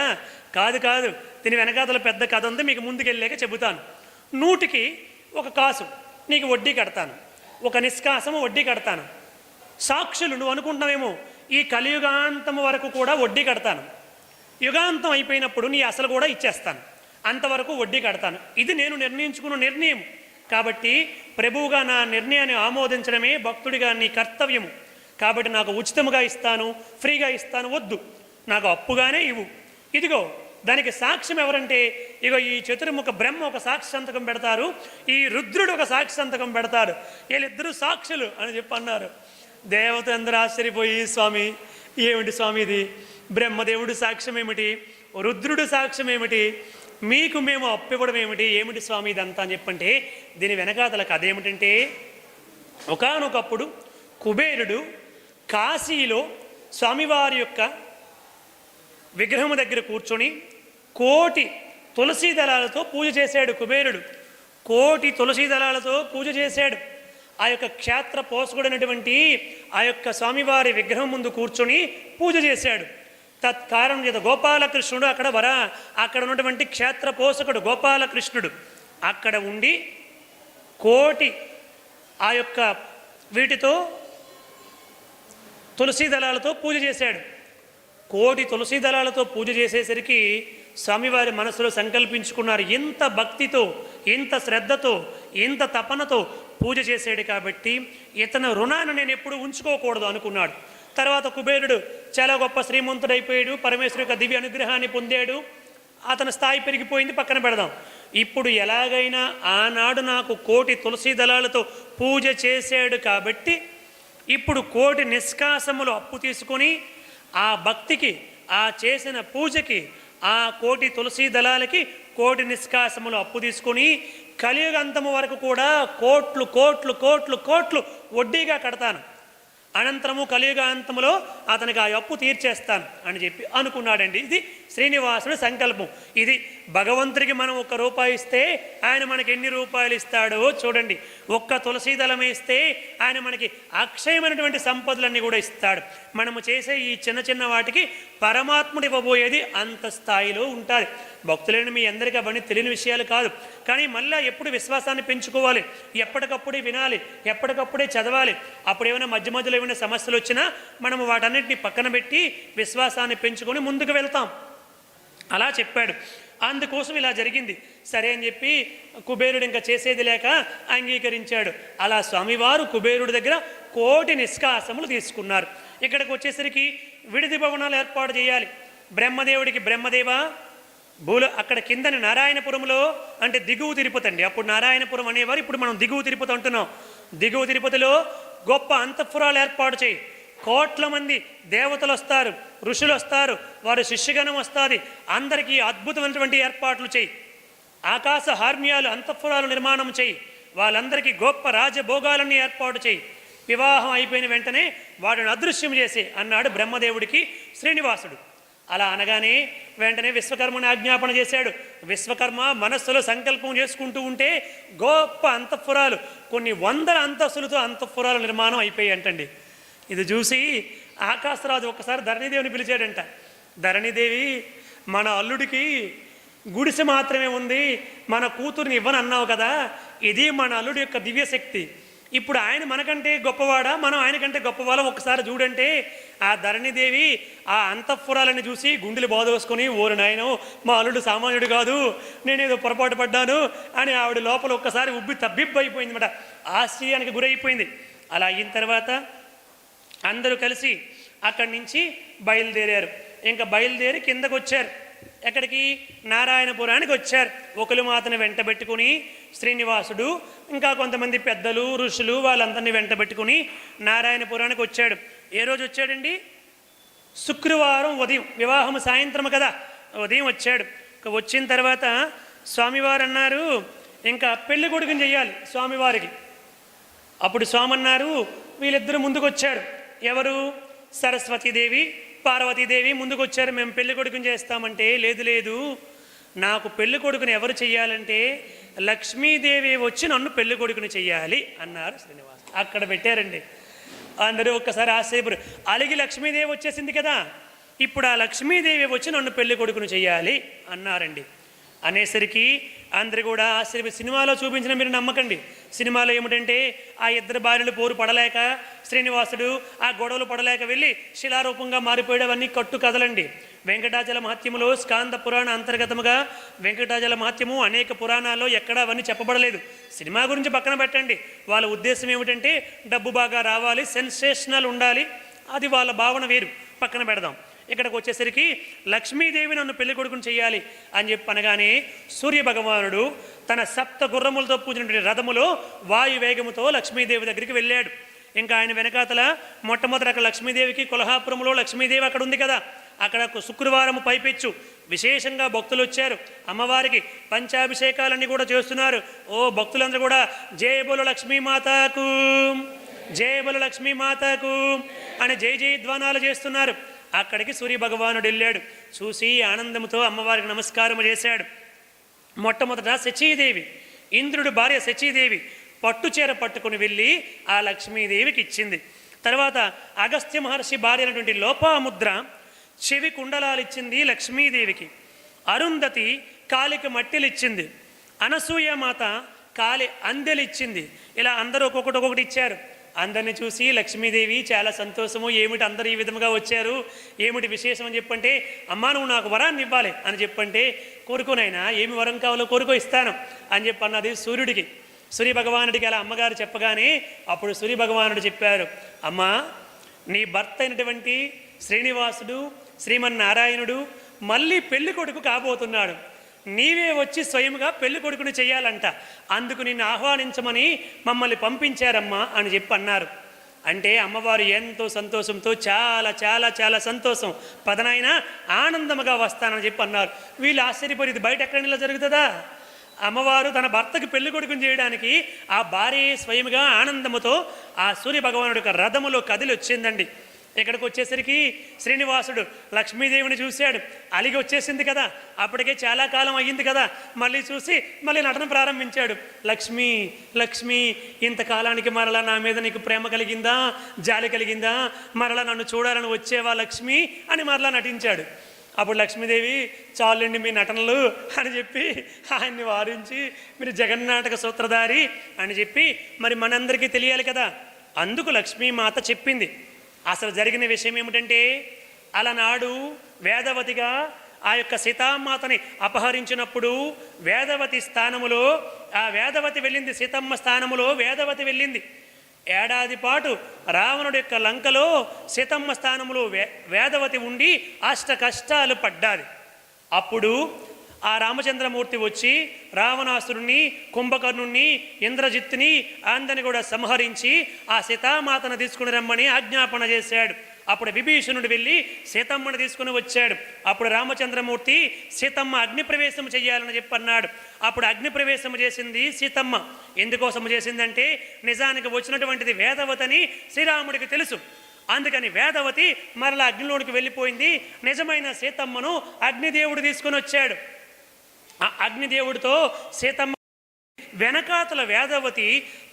కాదు, దీని వెనకాతల పెద్ద కథ ఉంది, మీకు ముందుకెళ్ళాక చెబుతాను. 100కి 1 కాసు నీకు వడ్డీ కడతాను, 1 నిష్కాసము వడ్డీ కడతాను. సాక్షులు నువ్వు అనుకుంటున్నావేమో, ఈ కలియుగాంతం వరకు కూడా వడ్డీ కడతాను, యుగాంతం అయిపోయినప్పుడు నీ అసలు కూడా ఇచ్చేస్తాను, అంతవరకు వడ్డీ కడతాను. ఇది నేను నిర్ణయించుకున్న నిర్ణయం, కాబట్టి ప్రభువుగా నా నిర్ణయాన్ని ఆమోదించడమే భక్తుడిగా నీ కర్తవ్యము. కాబట్టి నాకు ఉచితముగా ఇస్తాను, ఫ్రీగా ఇస్తాను వద్దు, నాకు అప్పుగానే ఇవ్వు. ఇదిగో దానికి సాక్ష్యం ఎవరంటే, ఇగో ఈ చతుర్ముఖ బ్రహ్మ ఒక సాక్షి సంతకం పెడతారు, ఈ రుద్రుడు ఒక సాక్షి సంతకం పెడతారు, వీళ్ళిద్దరూ సాక్షులు అని చెప్పి అన్నారు. దేవత అందరూ ఆశ్చర్యపోయి, స్వామి ఏమిటి స్వామి ఇది, బ్రహ్మదేవుడు సాక్ష్యం ఏమిటి, రుద్రుడు సాక్ష్యం ఏమిటి, మీకు మేము అప్పివ్వడం ఏమిటి స్వామి ఇదంతా అని చెప్పంటే, దీని వెనకాతల కథ ఏమిటంటే, ఒకానొకప్పుడు కుబేరుడు కాశీలో స్వామివారి యొక్క విగ్రహము దగ్గర కూర్చొని 1 కోటి తులసీ దళాలతో పూజ చేశాడు. కుబేరుడు 1 కోటి తులసీ దళాలతో పూజ చేశాడు. ఆ యొక్క క్షేత్ర పోషకుడైనటువంటి ఆ యొక్క స్వామివారి విగ్రహం ముందు కూర్చొని పూజ చేశాడు. తత్కారణం చేత గోపాలకృష్ణుడు అక్కడ ఉన్నటువంటి క్షేత్ర పోషకుడు గోపాలకృష్ణుడు అక్కడ ఉండి 1 కోటి ఆ యొక్క వీటితో తులసీ దళాలతో పూజ చేశాడు. 1 కోటి తులసీ దళాలతో పూజ చేసేసరికి స్వామివారి మనసులో సంకల్పించుకున్నారు, ఇంత భక్తితో, ఇంత శ్రద్ధతో, ఇంత తపనతో పూజ చేశాడు కాబట్టి ఇతను రుణాన్ని నేను ఎప్పుడు ఉంచుకోకూడదు అనుకున్నాడు. తర్వాత కుబేరుడు చాలా గొప్ప శ్రీమంతుడైపోయాడు, పరమేశ్వరు యొక్క దివ్య అనుగ్రహాన్ని పొందాడు, అతని స్థాయి పెరిగిపోయింది, పక్కన పెడదాం. ఇప్పుడు ఎలాగైనా ఆనాడు నాకు 1 కోటి తులసీ దళాలతో పూజ చేశాడు కాబట్టి ఇప్పుడు 1 కోటి నిష్కాసములు అప్పు తీసుకొని ఆ భక్తికి, ఆ చేసిన పూజకి, ఆ 1 కోటి తులసీ దళాలకి 1 కోటి నిష్కాసములు అప్పు తీసుకొని కలియుగంతము వరకు కూడా కోట్లు వడ్డీగా కడతాను, అనంతరము కలియుగాంతములో అతనికి ఆ అప్పు తీర్చేస్తాను అని చెప్పి అనుకున్నాడండి. ఇది శ్రీనివాసుని సంకల్పం. ఇది భగవంతుడికి మనం 1 రూపాయి ఇస్తే ఆయన మనకి ఎన్ని రూపాయలు ఇస్తాడో చూడండి. 1 తులసీ దళం ఇస్తే ఆయన మనకి అక్షయమైనటువంటి సంపదలన్నీ కూడా ఇస్తాడు. మనము చేసే ఈ చిన్న వాటికి పరమాత్ముడు ఇవ్వబోయేది అంత స్థాయిలో ఉంటుంది. భక్తులైన మీ అందరికీ అవన్నీ తెలియని విషయాలు కాదు, కానీ మళ్ళీ ఎప్పుడు విశ్వాసాన్ని పెంచుకోవాలి, ఎప్పటికప్పుడే వినాలి, ఎప్పటికప్పుడే చదవాలి. అప్పుడు ఏమైనా మధ్యలో ఏమైనా సమస్యలు వచ్చినా మనము వాటన్నిటిని పక్కన పెట్టి విశ్వాసాన్ని పెంచుకొని ముందుకు వెళ్తాం. అలా చెప్పాడు. అందుకోసం ఇలా జరిగింది. సరే అని చెప్పి కుబేరుడు ఇంకా చేసేది లేక అంగీకరించాడు. అలా స్వామివారు కుబేరుడి దగ్గర 1,000,000 నిష్కాసములు తీసుకున్నారు. ఇక్కడికి వచ్చేసరికి విడిది భవనాలు ఏర్పాటు చేయాలి. బ్రహ్మదేవుడికి బ్రహ్మదేవ అక్కడ కిందని నారాయణపురంలో, అంటే దిగువ తిరుపతి అండి, అప్పుడు నారాయణపురం అనేవారు, ఇప్పుడు మనం దిగువ తిరుపతి అంటున్నాం. దిగువ తిరుపతిలో గొప్ప అంతఃపురాలు ఏర్పాటు చేయి. 1,00,00,000 మంది దేవతలు వస్తారు, ఋషులు వస్తారు, వారి శిష్యగణం వస్తుంది, అందరికీ అద్భుతమైనటువంటి ఏర్పాట్లు చేయి. ఆకాశ హార్మ్యాలు అంతఃపురాలు నిర్మాణం చేయి. వాళ్ళందరికీ గొప్ప రాజభోగాలన్నీ ఏర్పాటు చేయి. వివాహం అయిపోయిన వెంటనే వాడిని అదృశ్యం చేసి అన్నాడు బ్రహ్మదేవుడికి శ్రీనివాసుడు. అలా అనగానే వెంటనే విశ్వకర్మని ఆజ్ఞాపన చేశాడు. విశ్వకర్మ మనస్సులో సంకల్పం చేసుకుంటూ ఉంటే గొప్ప అంతఃపురాలు, కొన్ని 100 అంతస్తులతో అంతఃపురాల నిర్మాణం అయిపోయాయి అంటండి. ఇది చూసి ఆకాశరాజు ఒక్కసారి ధరణిదేవిని పిలిచాడంట. ధరణిదేవి, మన అల్లుడికి గుడిసె మాత్రమే ఉంది, మన కూతుర్ని ఇవ్వని అన్నావు కదా, ఇది మన అల్లుడి యొక్క దివ్యశక్తి. ఇప్పుడు ఆయన మనకంటే గొప్పవాడా, మనం ఆయనకంటే గొప్పవాళ్ళం, ఒక్కసారి చూడంటే ఆ ధరణిదేవి ఆ అంతఃపురాలని చూసి గుండెలు బాధోసుకొని, ఓరు నాయనో మా అల్లుడు సామాన్యుడు కాదు, నేనేదో పొరపాటు పడ్డాను అని ఆవిడ లోపల ఒక్కసారి తబ్బిబ్బైపోయింది అన్నమాట. ఆశ్చర్యానికి గురైపోయింది. అలా అయిన తర్వాత అందరూ కలిసి అక్కడి నుంచి బయలుదేరారు. ఇంకా బయలుదేరి కిందకు వచ్చారు. ఎక్కడికి? నారాయణపురానికి వచ్చారు. ఒకలుమాతను వెంటబెట్టుకుని శ్రీనివాసుడు ఇంకా కొంతమంది పెద్దలు ఋషులు వాళ్ళందరినీ వెంటబెట్టుకుని నారాయణపురానికి వచ్చాడు. ఏ రోజు వచ్చాడండి? శుక్రవారం ఉదయం. వివాహం సాయంత్రం కదా, ఉదయం వచ్చాడు. వచ్చిన తర్వాత స్వామివారు అన్నారు, ఇంకా పెళ్లి కొడుకుని చెయ్యాలి స్వామివారికి. అప్పుడు స్వామి అన్నారు, వీళ్ళిద్దరూ ముందుకు వచ్చారు. ఎవరు? సరస్వతీదేవి, పార్వతీదేవి ముందుకు వచ్చారు. మేము పెళ్లి కొడుకుని చేస్తామంటే, లేదు లేదు, నాకు పెళ్లి కొడుకుని ఎవరు చెయ్యాలంటే లక్ష్మీదేవి వచ్చి నన్ను పెళ్లి కొడుకుని చెయ్యాలి అన్నారు శ్రీనివాస్. అక్కడ పెట్టారండి. అందరూ ఒక్కసారి ఆశ్చర్యపడు. అలిగి లక్ష్మీదేవి వచ్చేసింది కదా, ఇప్పుడు ఆ లక్ష్మీదేవి వచ్చి నన్ను పెళ్లి కొడుకుని చెయ్యాలి అన్నారండి. అనేసరికి అందరు కూడా ఆశ్చర్య. సినిమాలో చూపించిన మీరు నమ్మకండి. సినిమాలో ఏమిటంటే ఆ ఇద్దరు భార్యలు పోరు పడలేక శ్రీనివాసుడు ఆ గొడవలు పడలేక వెళ్ళి శిలారూపంగా మారిపోయేవన్నీ కట్టు కథలండి. వెంకటాచల మహత్యములో స్కాంద పురాణ అంతర్గతముగా వెంకటాచల మహత్యము అనేక పురాణాల్లో ఎక్కడా అవన్నీ చెప్పబడలేదు. సినిమా గురించి పక్కన పెట్టండి. వాళ్ళ ఉద్దేశం ఏమిటంటే డబ్బు బాగా రావాలి, సెన్సేషనల్ ఉండాలి, అది వాళ్ళ భావన వేరు, పక్కన పెడదాం. ఇక్కడికి వచ్చేసరికి లక్ష్మీదేవి నన్ను పెళ్లి కొడుకుని చెయ్యాలి అని చెప్పి అనగానే సూర్యభగవానుడు తన 7 గుర్రములతో పూజినటువంటి రథములో వాయువేగముతో లక్ష్మీదేవి దగ్గరికి వెళ్ళాడు. ఇంకా ఆయన వెనకాతల మొట్టమొదటి అక్కడ లక్ష్మీదేవికి కొల్హాపురంలో లక్ష్మీదేవి అక్కడ ఉంది కదా, అక్కడ శుక్రవారం పైపెచ్చు విశేషంగా భక్తులు వచ్చారు. అమ్మవారికి పంచాభిషేకాలన్నీ కూడా చేస్తున్నారు. ఓ భక్తులందరూ కూడా జయ బోలో లక్ష్మీమాతకు, జయ బోలో లక్ష్మీమాతకు అని జయ జయధ్వానాలు చేస్తున్నారు. అక్కడికి సూర్యభగవానుడు వెళ్ళాడు. చూసి ఆనందంతో అమ్మవారికి నమస్కారం చేశాడు. మొట్టమొదట శచీదేవి, ఇంద్రుడు భార్య శచీదేవి పట్టుచీర పట్టుకుని వెళ్ళి ఆ లక్ష్మీదేవికి ఇచ్చింది. తర్వాత అగస్త్య మహర్షి భార్య అయినటువంటి లోపాముద్ర చెవి కుండలాలు ఇచ్చింది లక్ష్మీదేవికి. అరుంధతి కాలికి మట్టిలు ఇచ్చింది. అనసూయమాత కాలి అందెలు ఇచ్చింది. ఇలా అందరూ ఒక్కొక్కటి ఇచ్చారు. అందరిని చూసి లక్ష్మీదేవి చాలా సంతోషము, ఏమిటి అందరూ ఈ విధముగా వచ్చారు, ఏమిటి విశేషం అని చెప్పంటే, అమ్మా నువ్వు నాకు వరాన్ని ఇవ్వాలి అని చెప్పంటే, కోరుకోనైనా ఏమి వరం కావాలో కోరుకో ఇస్తాను అని చెప్పి అన్నది సూర్యుడికి. సూర్యభగవానుడికి అలా అమ్మగారు చెప్పగానే అప్పుడు సూర్యభగవానుడు చెప్పారు, అమ్మా నీ భర్త అయినటువంటి శ్రీనివాసుడు శ్రీమన్నారాయణుడు మళ్ళీ పెళ్లి కొడుకు కాబోతున్నాడు, నీవే వచ్చి స్వయంగా పెళ్లి కొడుకుని చెయ్యాలంట, అందుకు నిన్ను ఆహ్వానించమని మమ్మల్ని పంపించారమ్మా అని చెప్పి అన్నారు. అంటే అమ్మవారు ఎంతో సంతోషంతో చాలా చాలా చాలా సంతోషం, పదనైనా ఆనందముగా వస్తానని చెప్పి అన్నారు. వీళ్ళు ఆశ్చర్యపోయి ఇది బయట ఎక్కడ ఇలా జరుగుతుందా? అమ్మవారు తన భర్తకి పెళ్లి కొడుకుని చేయడానికి ఆ భార్య స్వయంగా ఆనందముతో ఆ సూర్యభగవానుడి యొక్క రథములో కదిలి వచ్చిందండి. ఇక్కడికి వచ్చేసరికి శ్రీనివాసుడు లక్ష్మీదేవిని చూశాడు. అలిగి వచ్చేసింది కదా, అప్పటికే చాలా కాలం అయ్యింది కదా, మళ్ళీ చూసి మళ్ళీ నటన ప్రారంభించాడు. లక్ష్మీ లక్ష్మీ, ఇంతకాలానికి మరలా నా మీద నీకు ప్రేమ కలిగిందా, జాలి కలిగిందా, మరలా నన్ను చూడాలని వచ్చేవా లక్ష్మి అని మరలా నటించాడు. అప్పుడు లక్ష్మీదేవి చాలండి మీ నటనలు అని చెప్పి ఆయన్ని వారించి, మీరు జగన్నాటక సూత్రధారి అని చెప్పి మరి మనందరికీ తెలియాలి కదా, అందుకు లక్ష్మీమాత చెప్పింది. అసలు జరిగిన విషయం ఏమిటంటే, అలనాడు వేదవతిగా ఆ యొక్క సీతామాతని అపహరించినప్పుడు వేదవతి స్థానములో ఆ వేదవతి వెళ్ళింది, సీతమ్మ స్థానములో వేదవతి వెళ్ళింది. ఏడాది పాటు రావణుడి యొక్క లంకలో సీతమ్మ స్థానములో వేదవతి ఉండి అష్ట కష్టాలు పడ్డాది. అప్పుడు ఆ రామచంద్రమూర్తి వచ్చి రావణాసురుణ్ణి, కుంభకర్ణుణ్ణి, ఇంద్రజిత్తుని అందరిని కూడా సంహరించి ఆ సీతామాతను తీసుకుని రమ్మని ఆజ్ఞాపన చేశాడు. అప్పుడు విభీషణుడు వెళ్ళి సీతమ్మను తీసుకుని వచ్చాడు. అప్పుడు రామచంద్రమూర్తి సీతమ్మ అగ్నిప్రవేశం చెయ్యాలని చెప్పన్నాడు. అప్పుడు అగ్నిప్రవేశం చేసింది సీతమ్మ. ఎందుకోసం చేసిందంటే నిజానికి వచ్చినటువంటిది వేదవతని శ్రీరాముడికి తెలుసు. అందుకని వేదవతి మరలా అగ్నిలోనికి వెళ్ళిపోయింది. నిజమైన సీతమ్మను అగ్నిదేవుడు తీసుకుని వచ్చాడు. ఆ అగ్నిదేవుడితో సీతమ్మ వెనకాతల వేదవతి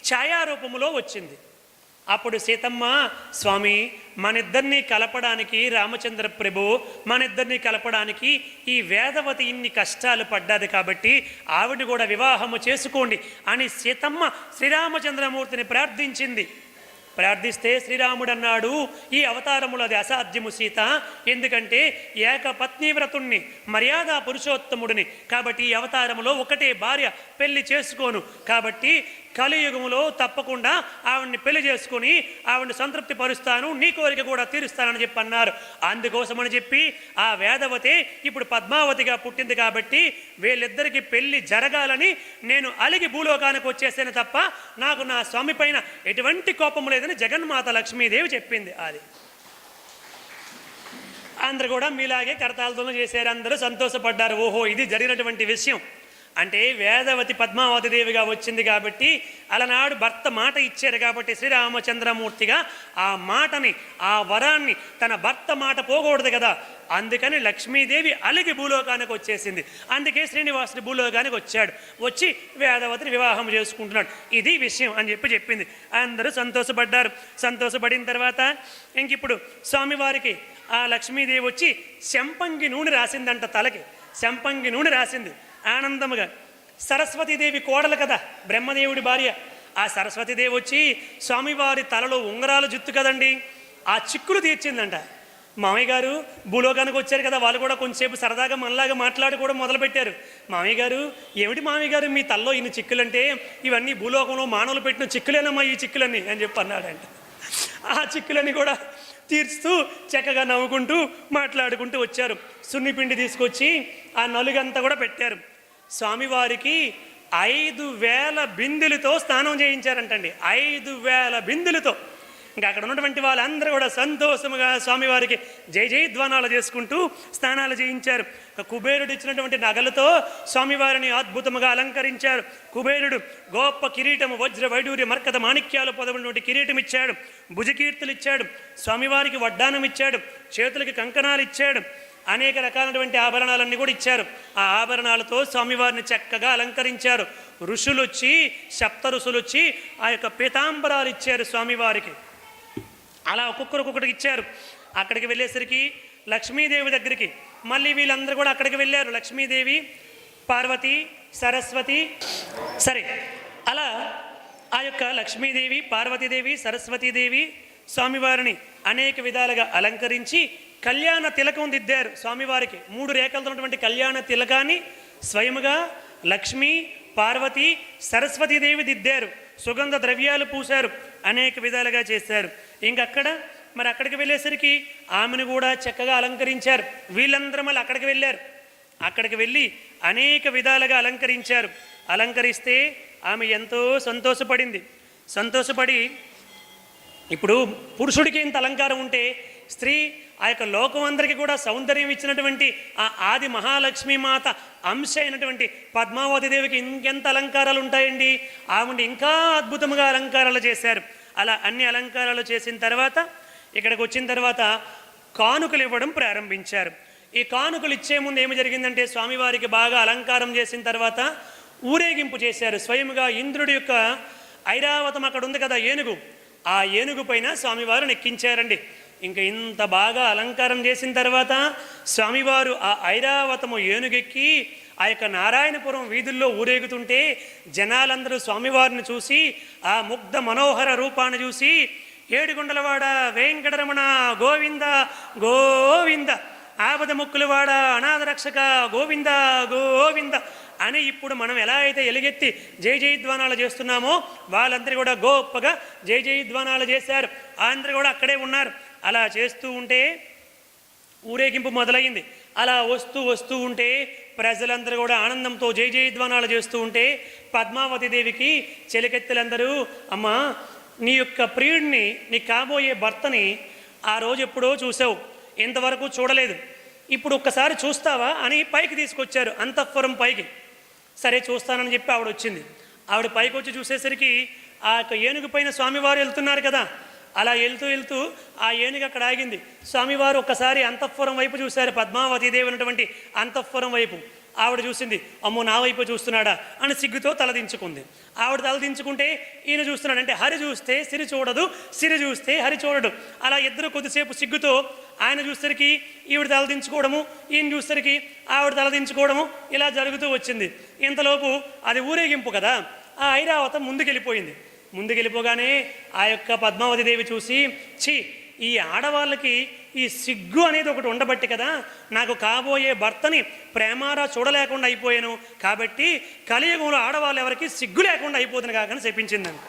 ఛాయారూపములో వచ్చింది. అప్పుడు సీతమ్మ, స్వామి మనిద్దరినీ కలపడానికి రామచంద్ర ప్రభు మనిద్దరినీ కలపడానికి ఈ వేదవతి ఇన్ని కష్టాలు పడ్డాది కాబట్టి ఆవిడ కూడా వివాహము చేసుకోండి అని సీతమ్మ శ్రీరామచంద్రమూర్తిని ప్రార్థించింది. ప్రార్థిస్తే శ్రీరాముడు అన్నాడు, ఈ అవతారములు అది అసాధ్యము సీత, ఎందుకంటే ఏకపత్ని వ్రతుణ్ణి మర్యాద పురుషోత్తముడిని, కాబట్టి ఈ అవతారములో ఒకటే భార్య పెళ్లి చేసుకోను, కాబట్టి కలియుగములో తప్పకుండా ఆవిడ్ని పెళ్లి చేసుకుని ఆవిడ్ని సంతృప్తి పరుస్తాను, నీ కోరిక కూడా తీరుస్తానని చెప్పి అన్నారు. అందుకోసమని చెప్పి ఆ వేదవతి ఇప్పుడు పద్మావతిగా పుట్టింది కాబట్టి వీళ్ళిద్దరికీ పెళ్లి జరగాలని నేను అలిగి భూలోకానికి వచ్చేసాను తప్ప నాకు నా స్వామి పైన ఎటువంటి కోపం లేదని జగన్మాత లక్ష్మీదేవి చెప్పింది. అది అందరూ కూడా మీలాగే కరతాలతో చేశారు, అందరూ సంతోషపడ్డారు. ఓహో, ఇది జరిగినటువంటి విషయం. అంటే వేదవతి పద్మావతి దేవిగా వచ్చింది కాబట్టి అలనాడు భర్త మాట ఇచ్చారు కాబట్టి శ్రీరామచంద్రమూర్తిగా ఆ మాటని, ఆ వరాన్ని తన భర్త మాట పోకూడదు కదా, అందుకని లక్ష్మీదేవి అలిగి భూలోకానికి వచ్చేసింది. అందుకే శ్రీనివాసుడి భూలోకానికి వచ్చాడు. వచ్చి వేదవతిని వివాహం చేసుకుంటున్నాడు. ఇది విషయం అని చెప్పింది. అందరూ సంతోషపడ్డారు. సంతోషపడిన తర్వాత ఇంకిప్పుడు స్వామివారికి ఆ లక్ష్మీదేవి వచ్చి శంపంగి నూనె రాసిందంట తలకి. శంపంగి నూనె రాసింది ఆనందముగా. సరస్వతీదేవి కోడలు కదా, బ్రహ్మదేవుడి భార్య. ఆ సరస్వతీదేవి వచ్చి స్వామివారి తలలో ఉంగరాలు జుత్తు కదండి, ఆ చిక్కులు తీర్చిందంట. మామయ్య గారు భూలోకానికి వచ్చారు కదా, వాళ్ళు కూడా కొంచెంసేపు సరదాగా మనలాగా మాట్లాడుకోవడం మొదలుపెట్టారు. మామయ్య గారు, ఏమిటి మామయ్య గారు మీ తల్లో ఇన్ని చిక్కులంటే, ఇవన్నీ భూలోకంలో మానవులు పెట్టిన చిక్కులేనమ్మా ఈ చిక్కులన్నీ అని చెప్పి అన్నాడంట. ఆ చిక్కులని కూడా తీర్చుతూ చక్కగా నవ్వుకుంటూ మాట్లాడుకుంటూ వచ్చారు. సున్నిపిండి తీసుకొచ్చి ఆ నలుగంతా కూడా పెట్టారు. స్వామివారికి 5,000 బిందెలతో స్నానం చేయించారంటండి. 5,000 బిందెలతో. ఇంకా అక్కడ ఉన్నటువంటి వాళ్ళందరూ కూడా సంతోషముగా స్వామివారికి జై జయధ్వానాలు చేసుకుంటూ స్నానాలు చేయించారు. కుబేరుడు ఇచ్చినటువంటి నగలతో స్వామివారిని అద్భుతముగా అలంకరించారు. కుబేరుడు గొప్ప కిరీటము, వజ్ర వైడూర్య మర్కత మాణిక్యాలు పొదవటువంటి కిరీటం ఇచ్చాడు. భుజకీర్తులు ఇచ్చాడు. స్వామివారికి వడ్డానం ఇచ్చాడు. చేతులకి కంకణాలు ఇచ్చాడు. అనేక రకాలైనటువంటి ఆభరణాలన్నీ కూడా ఇచ్చారు. ఆ ఆభరణాలతో స్వామివారిని చక్కగా అలంకరించారు. ఋషులు వచ్చి, సప్త ఋషులు వచ్చి ఆ యొక్క పీతాంబరాలు ఇచ్చారు స్వామివారికి. అలా ఒక్కొక్కరికి ఇచ్చారు. అక్కడికి వెళ్ళేసరికి లక్ష్మీదేవి దగ్గరికి మళ్ళీ వీళ్ళందరూ కూడా అక్కడికి వెళ్ళారు. లక్ష్మీదేవి, పార్వతి, సరస్వతి. సరే, అలా ఆ యొక్క లక్ష్మీదేవి, పార్వతీదేవి, సరస్వతీదేవి స్వామివారిని అనేక విధాలుగా అలంకరించి కళ్యాణ తిలకం దిద్దారు. స్వామివారికి 3 రేఖలతో ఉన్నటువంటి కళ్యాణ తిలకాన్ని స్వయముగా లక్ష్మీ, పార్వతి, సరస్వతీదేవి దిద్దారు. సుగంధ ద్రవ్యాలు పూశారు. అనేక విధాలుగా చేశారు. ఇంకక్కడ మరి అక్కడికి వెళ్ళేసరికి ఆమెను కూడా చక్కగా అలంకరించారు. వీళ్ళందరూ మళ్ళీ అక్కడికి వెళ్ళారు. అక్కడికి వెళ్ళి అనేక విధాలుగా అలంకరించారు. అలంకరిస్తే ఆమె ఎంతో సంతోషపడింది. సంతోషపడి ఇప్పుడు పురుషుడికి ఇంత అలంకారం ఉంటే స్త్రీ ఆ యొక్క లోకం అందరికీ కూడా సౌందర్యం ఇచ్చినటువంటి ఆ ఆది మహాలక్ష్మీ మాత అంశ అయినటువంటి పద్మావతి దేవికి ఇంకెంత అలంకారాలు ఉంటాయండి. ఆవిడ ఇంకా అద్భుతంగా అలంకారాలు చేశారు. అలా అన్ని అలంకారాలు చేసిన తర్వాత ఇక్కడికి వచ్చిన తర్వాత కానుకలు ఇవ్వడం ప్రారంభించారు. ఈ కానుకలు ఇచ్చే ముందు ఏమి జరిగిందంటే స్వామివారికి బాగా అలంకారం చేసిన తర్వాత ఊరేగింపు చేశారు. స్వయముగా ఇంద్రుడి యొక్క ఐరావతం అక్కడ ఉంది కదా ఏనుగు, ఆ ఏనుగు పైన స్వామివారిని ఎక్కించారండి. ఇంకా ఇంత బాగా అలంకారం చేసిన తర్వాత స్వామివారు ఆ ఐరావతము ఏనుగెక్కి ఆ యొక్క నారాయణపురం వీధుల్లో ఊరేగుతుంటే జనాలందరూ స్వామివారిని చూసి ఆ ముగ్ధ మనోహర రూపాన్ని చూసి ఏడుకొండలవాడ వెంకటరమణ గోవింద గోవింద ఆపద ముక్కులవాడ, అనాథ రక్షక, గోవింద గోవింద అని ఇప్పుడు మనం ఎలా అయితే ఎలుగెత్తి జై జయధ్వానాలు చేస్తున్నామో వాళ్ళందరూ కూడా గొప్పగా జై జయధ్వానాలు చేశారు. అందరూ కూడా అక్కడే ఉన్నారు. అలా చేస్తూ ఉంటే ఊరేగింపు మొదలైంది. అలా వస్తూ ఉంటే ప్రజలందరూ కూడా ఆనందంతో జై జయధ్వానాలు చేస్తూ ఉంటే పద్మావతి దేవికి చెలికెత్తెలందరూ, అమ్మా నీ యొక్క ప్రియుడిని, నీ కాబోయే భర్తని ఆ రోజు ఎప్పుడో చూసావు, ఇంతవరకు చూడలేదు, ఇప్పుడు ఒక్కసారి చూస్తావా అని పైకి తీసుకొచ్చారు, అంతఃపురం పైకి. సరే చూస్తానని చెప్పి ఆవిడ వచ్చింది. ఆవిడ పైకి వచ్చి చూసేసరికి ఆ యొక్క ఏనుగు పైన స్వామివారు వెళ్తున్నారు కదా, అలా వెళ్తూ ఆ ఏనుగు అక్కడ ఆగింది. స్వామివారు ఒక్కసారి అంతఃపురం వైపు చూశారు, పద్మావతీదేవి ఉన్నటువంటి అంతఃపురం వైపు. ఆవిడ చూసింది, అమ్మో నా వైపు చూస్తున్నాడా అని సిగ్గుతో తలదించుకుంది. ఆవిడ తలదించుకుంటే ఈయన చూస్తున్నాడు. అంటే హరి చూస్తే సిరి చూడదు, సిరి చూస్తే హరి చూడడు. అలా ఇద్దరు కొద్దిసేపు సిగ్గుతో ఆయన చూసేసరికి ఈవిడ తలదించుకోవడము, ఈయన చూసేసరికి ఆవిడ తలదించుకోవడము ఇలా జరుగుతూ వచ్చింది. ఇంతలోపు అది ఊరేగింపు కదా, ఆ ఐరావతం ముందుకెళ్ళిపోయింది. ముందుకెళ్ళిపోగానే ఆ యొక్క పద్మావతి దేవి చూసి, ఛీ ఈ ఆడవాళ్ళకి ఈ సిగ్గు అనేది ఒకటి ఉండబట్టి కదా నాకు కాబోయే భర్తని ప్రేమారా చూడలేకుండా అయిపోయాను, కాబట్టి కలియుగంలో ఆడవాళ్ళు ఎవరికి సిగ్గు లేకుండా అయిపోతుంది కాకని చెప్పించిందని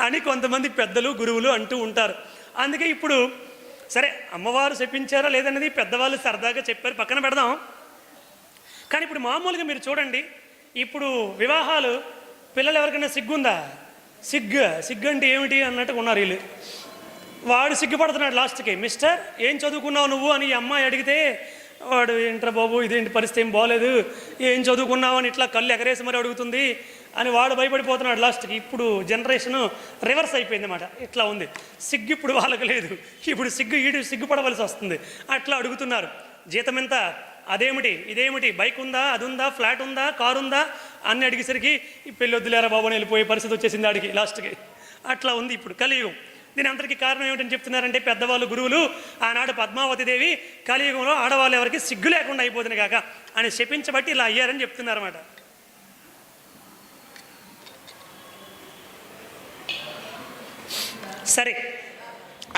అని కొంతమంది పెద్దలు గురువులు అంటూ ఉంటారు. అందుకే ఇప్పుడు సరే అమ్మవారు చెప్పించారా లేదన్నది పెద్దవాళ్ళు సరదాగా చెప్పారు, పక్కన పెడదాం. కానీ ఇప్పుడు మామూలుగా మీరు చూడండి, ఇప్పుడు వివాహాలు పిల్లలు ఎవరికైనా సిగ్గుందా? సిగ్గు అంటే ఏమిటి అన్నట్టుగా ఉన్నారు వీళ్ళు. వాడు సిగ్గుపడుతున్నాడు లాస్ట్కి, మిస్టర్ ఏం చదువుకున్నావు నువ్వు అని ఈ అమ్మాయి అడిగితే వాడు ఏంట్రా బాబు ఇదేంటి పరిస్థితి ఏం బాగోలేదు, ఏం చదువుకున్నావు అని ఇట్లా కళ్ళు ఎగరేసి మరి అడుగుతుంది అని వాడు భయపడిపోతున్నాడు లాస్ట్కి. ఇప్పుడు జనరేషను రివర్స్ అయిపోయింది అన్నమాట. ఇట్లా ఉంది సిగ్గు, ఇప్పుడు వాళ్ళకి లేదు, ఇప్పుడు సిగ్గుపడవలసి వస్తుంది. అట్లా అడుగుతున్నారు. జీతం ఎంత, అదేమిటి ఇదేమిటి, బైక్ ఉందా, అది ఉందా, ఫ్లాట్ ఉందా, కారు ఉందా అన్నీ అడిగేసరికి ఈ పెళ్ళి వద్దులేరా బాబు అని వెళ్ళిపోయే పరిస్థితి వచ్చేసింది ఆడికి లాస్ట్కి. అట్లా ఉంది ఇప్పుడు కలియుగం. దీని అందరికీ కారణం ఏమిటని చెప్తున్నారంటే పెద్దవాళ్ళు గురువులు ఆనాడు పద్మావతి దేవి కలియుగంలో ఆడవాళ్ళు ఎవరికి సిగ్గు లేకుండా అయిపోతుంది కాక అని శపించబట్టి ఇలా అయ్యారని చెప్తున్నారన్నమాట. సరే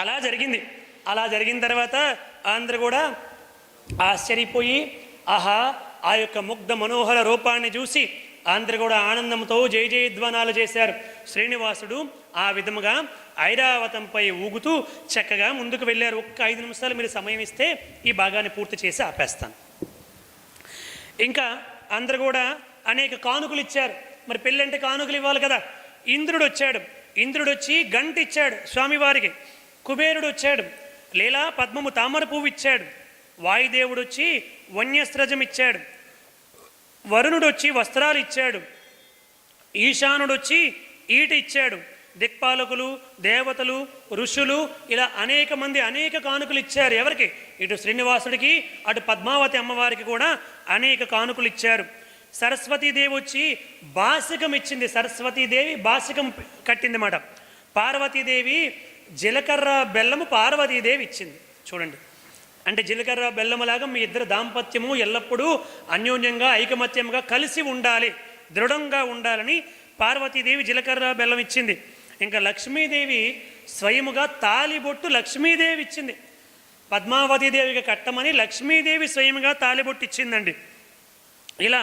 అలా జరిగింది. అలా జరిగిన తర్వాత అందరూ కూడా ఆశ్చర్యపోయి ఆహా ఆ యొక్క ముగ్ధ మనోహర రూపాన్ని చూసి అందరూ కూడా ఆనందంతో జయ జయధ్వానాలు చేశారు. శ్రీనివాసుడు ఆ విధముగా ఐరావతంపై ఊగుతూ చక్కగా ముందుకు వెళ్ళారు. ఒక్క 5 నిమిషాలు మీరు సమయం ఇస్తే ఈ భాగాన్ని పూర్తి చేసి ఆపేస్తాను. ఇంకా అందరూ కూడా అనేక కానుకలు ఇచ్చారు. మరి పెళ్ళంటే కానుకలు ఇవ్వాలి కదా. ఇంద్రుడు వచ్చాడు. ఇంద్రుడు వచ్చి గంట ఇచ్చాడు స్వామివారికి. కుబేరుడు వచ్చాడు, లీలా పద్మము తామర పువ్వు ఇచ్చాడు. వాయుదేవుడు వచ్చి వన్యస్రజం ఇచ్చాడు. వరుణుడు వచ్చి వస్త్రాలు ఇచ్చాడు. ఈశానుడు వచ్చి ఈట ఇచ్చాడు. దిక్పాలకులు, దేవతలు, ఋషులు ఇలా అనేక మంది అనేక కానుకలు ఇచ్చారు. ఎవరికి? ఇటు శ్రీనివాసుడికి అటు పద్మావతి అమ్మవారికి కూడా అనేక కానుకలు ఇచ్చారు. సరస్వతీదేవి వచ్చి బాసికం ఇచ్చింది. సరస్వతీదేవి బాసికం కట్టిందన్నమాట. పార్వతీదేవి జీలకర్ర బెల్లము పార్వతీదేవి ఇచ్చింది. చూడండి, అంటే జీలకర్ర బెల్లములాగా మీ ఇద్దరు దాంపత్యము ఎల్లప్పుడూ అన్యోన్యంగా ఐకమత్యంగా కలిసి ఉండాలి, దృఢంగా ఉండాలని పార్వతీదేవి జీలకర్ర బెల్లం ఇచ్చింది. ఇంకా లక్ష్మీదేవి స్వయముగా తాలిబొట్టు లక్ష్మీదేవి ఇచ్చింది. పద్మావతీదేవికి కట్టమని లక్ష్మీదేవి స్వయముగా తాలిబొట్టు ఇచ్చిందండి. ఇలా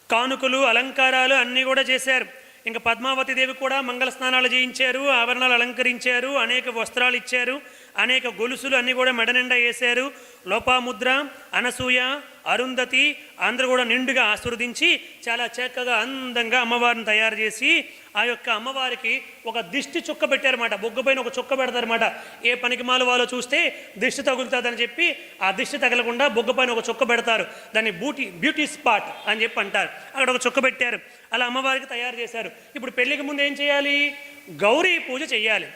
కానుకలు అలంకారాలు అన్నీ కూడా చేశారు. ఇంకా పద్మావతీదేవి కూడా మంగళ స్నానాలు చేయించారు, ఆభరణాలు అలంకరించారు, అనేక వస్త్రాలు ఇచ్చారు, అనేక గొలుసులు అన్నీ కూడా మెడ నిండా వేశారు. లోపాముద్ర, అనసూయ, అరుంధతి అందరూ కూడా నిండుగా ఆశీర్వదించి చాలా చక్కగా అందంగా అమ్మవారిని తయారు చేసి ఆ యొక్క అమ్మవారికి ఒక దిష్టి చుక్క పెట్టారన్నమాట. బొగ్గపైన ఒక చుక్క పెడతారన్నమాట. ఏ పనికి మాలు వాళ్ళు చూస్తే దిష్టి తగులుతుందని చెప్పి ఆ దిష్టి తగలకుండా బొగ్గపైన ఒక చుక్క పెడతారు. దాన్ని బ్యూటీ స్పాట్ అని చెప్పి అంటారు. అక్కడ ఒక చుక్క పెట్టారు. అలా అమ్మవారికి తయారు చేశారు. ఇప్పుడు పెళ్ళికి ముందు ఏం చేయాలి? గౌరీ పూజ చేయాలి.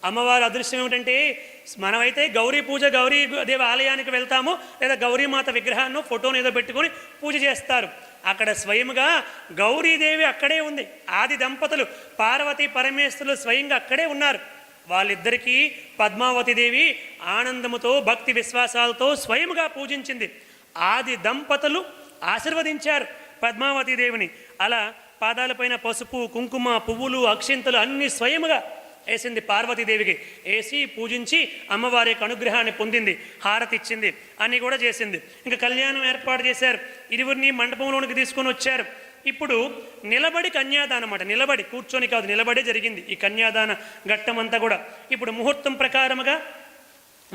అమ్మవారి అదృశ్యం ఏమిటంటే మనమైతే గౌరీ పూజ గౌరీ దేవి ఆలయానికి వెళ్తాము, లేదా గౌరీమాత విగ్రహాన్ని ఫోటోను ఏదో పెట్టుకొని పూజ చేస్తారు. అక్కడ స్వయంగా గౌరీదేవి అక్కడే ఉంది. ఆది దంపతులు పార్వతీ పరమేశ్వరులు స్వయంగా అక్కడే ఉన్నారు. వాళ్ళిద్దరికీ పద్మావతీదేవి ఆనందముతో భక్తి విశ్వాసాలతో స్వయంగా పూజించింది. ఆది దంపతులు ఆశీర్వదించారు పద్మావతీదేవిని. అలా పాదాలపైన పసుపు, కుంకుమ, పువ్వులు, అక్షింతలు అన్నీ స్వయముగా వేసింది పార్వతీదేవికి. వేసి పూజించి అమ్మవారి యొక్క అనుగ్రహాన్ని పొందింది, హారతి ఇచ్చింది, అన్నీ కూడా చేసింది. ఇంకా కళ్యాణం ఏర్పాటు చేశారు. ఇరువురిని మండపంలోనికి తీసుకొని వచ్చారు. ఇప్పుడు నిలబడి కన్యాదానం అన్నమాట. నిలబడి, కూర్చొని కాదు, నిలబడే జరిగింది ఈ కన్యాదాన ఘట్టమంతా కూడా. ఇప్పుడు ముహూర్తం ప్రకారముగా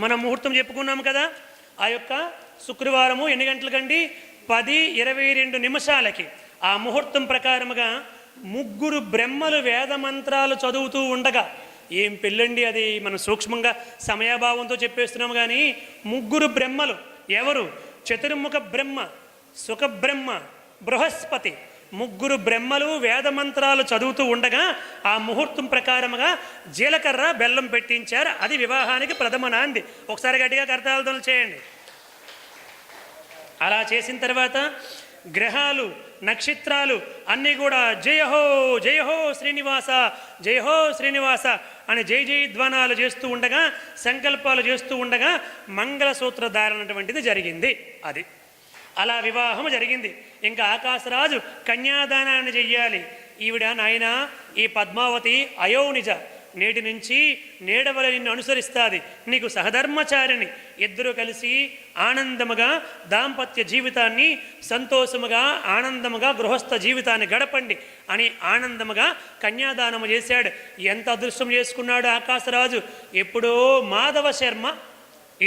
మనం ముహూర్తం చెప్పుకున్నాము కదా. ఆ యొక్క శుక్రవారము ఎన్ని గంటలకండి? 10:22 ఆ ముహూర్తం ప్రకారముగా ముగ్గురు బ్రహ్మలు వేద మంత్రాలు చదువుతూ ఉండగా, ఏం పెళ్ళండి అది, మనం సూక్ష్మంగా సమయాభావంతో చెప్పేస్తున్నాము కానీ ముగ్గురు బ్రహ్మలు ఎవరు? చతుర్ముఖ బ్రహ్మ, సుఖబ్రహ్మ, బృహస్పతి, ముగ్గురు బ్రహ్మలు వేద మంత్రాలు చదువుతూ ఉండగా ఆ ముహూర్తం ప్రకారముగా జీలకర్ర బెల్లం పెట్టించారు. అది వివాహానికి ప్రథమ నాంది. ఒకసారి గట్టిగా కర్తాలతో చేయండి. అలా చేసిన తర్వాత గ్రహాలు, నక్షత్రాలు అన్నీ కూడా జయహో జయహో శ్రీనివాస, జయహో శ్రీనివాస అని జయ జయధ్వానాలు చేస్తూ ఉండగా, సంకల్పాలు చేస్తూ ఉండగా మంగళసూత్ర ధారణటువంటిది జరిగింది. అది అలా వివాహం జరిగింది. ఇంకా ఆకాశరాజు కన్యాదానాన్ని చెయ్యాలి. ఈవిడ, నాయన ఈ పద్మావతి అయోనిజ, నేటి నుంచి నేడవల నిన్ను అనుసరిస్తుంది, నీకు సహధర్మచారిని, ఇద్దరు కలిసి ఆనందముగా దాంపత్య జీవితాన్ని, సంతోషముగా ఆనందముగా గృహస్థ జీవితాన్ని గడపండి అని ఆనందముగా కన్యాదానము చేశాడు. ఎంత అదృష్టం చేసుకున్నాడు ఆకాశరాజు. ఎప్పుడో మాధవ శర్మ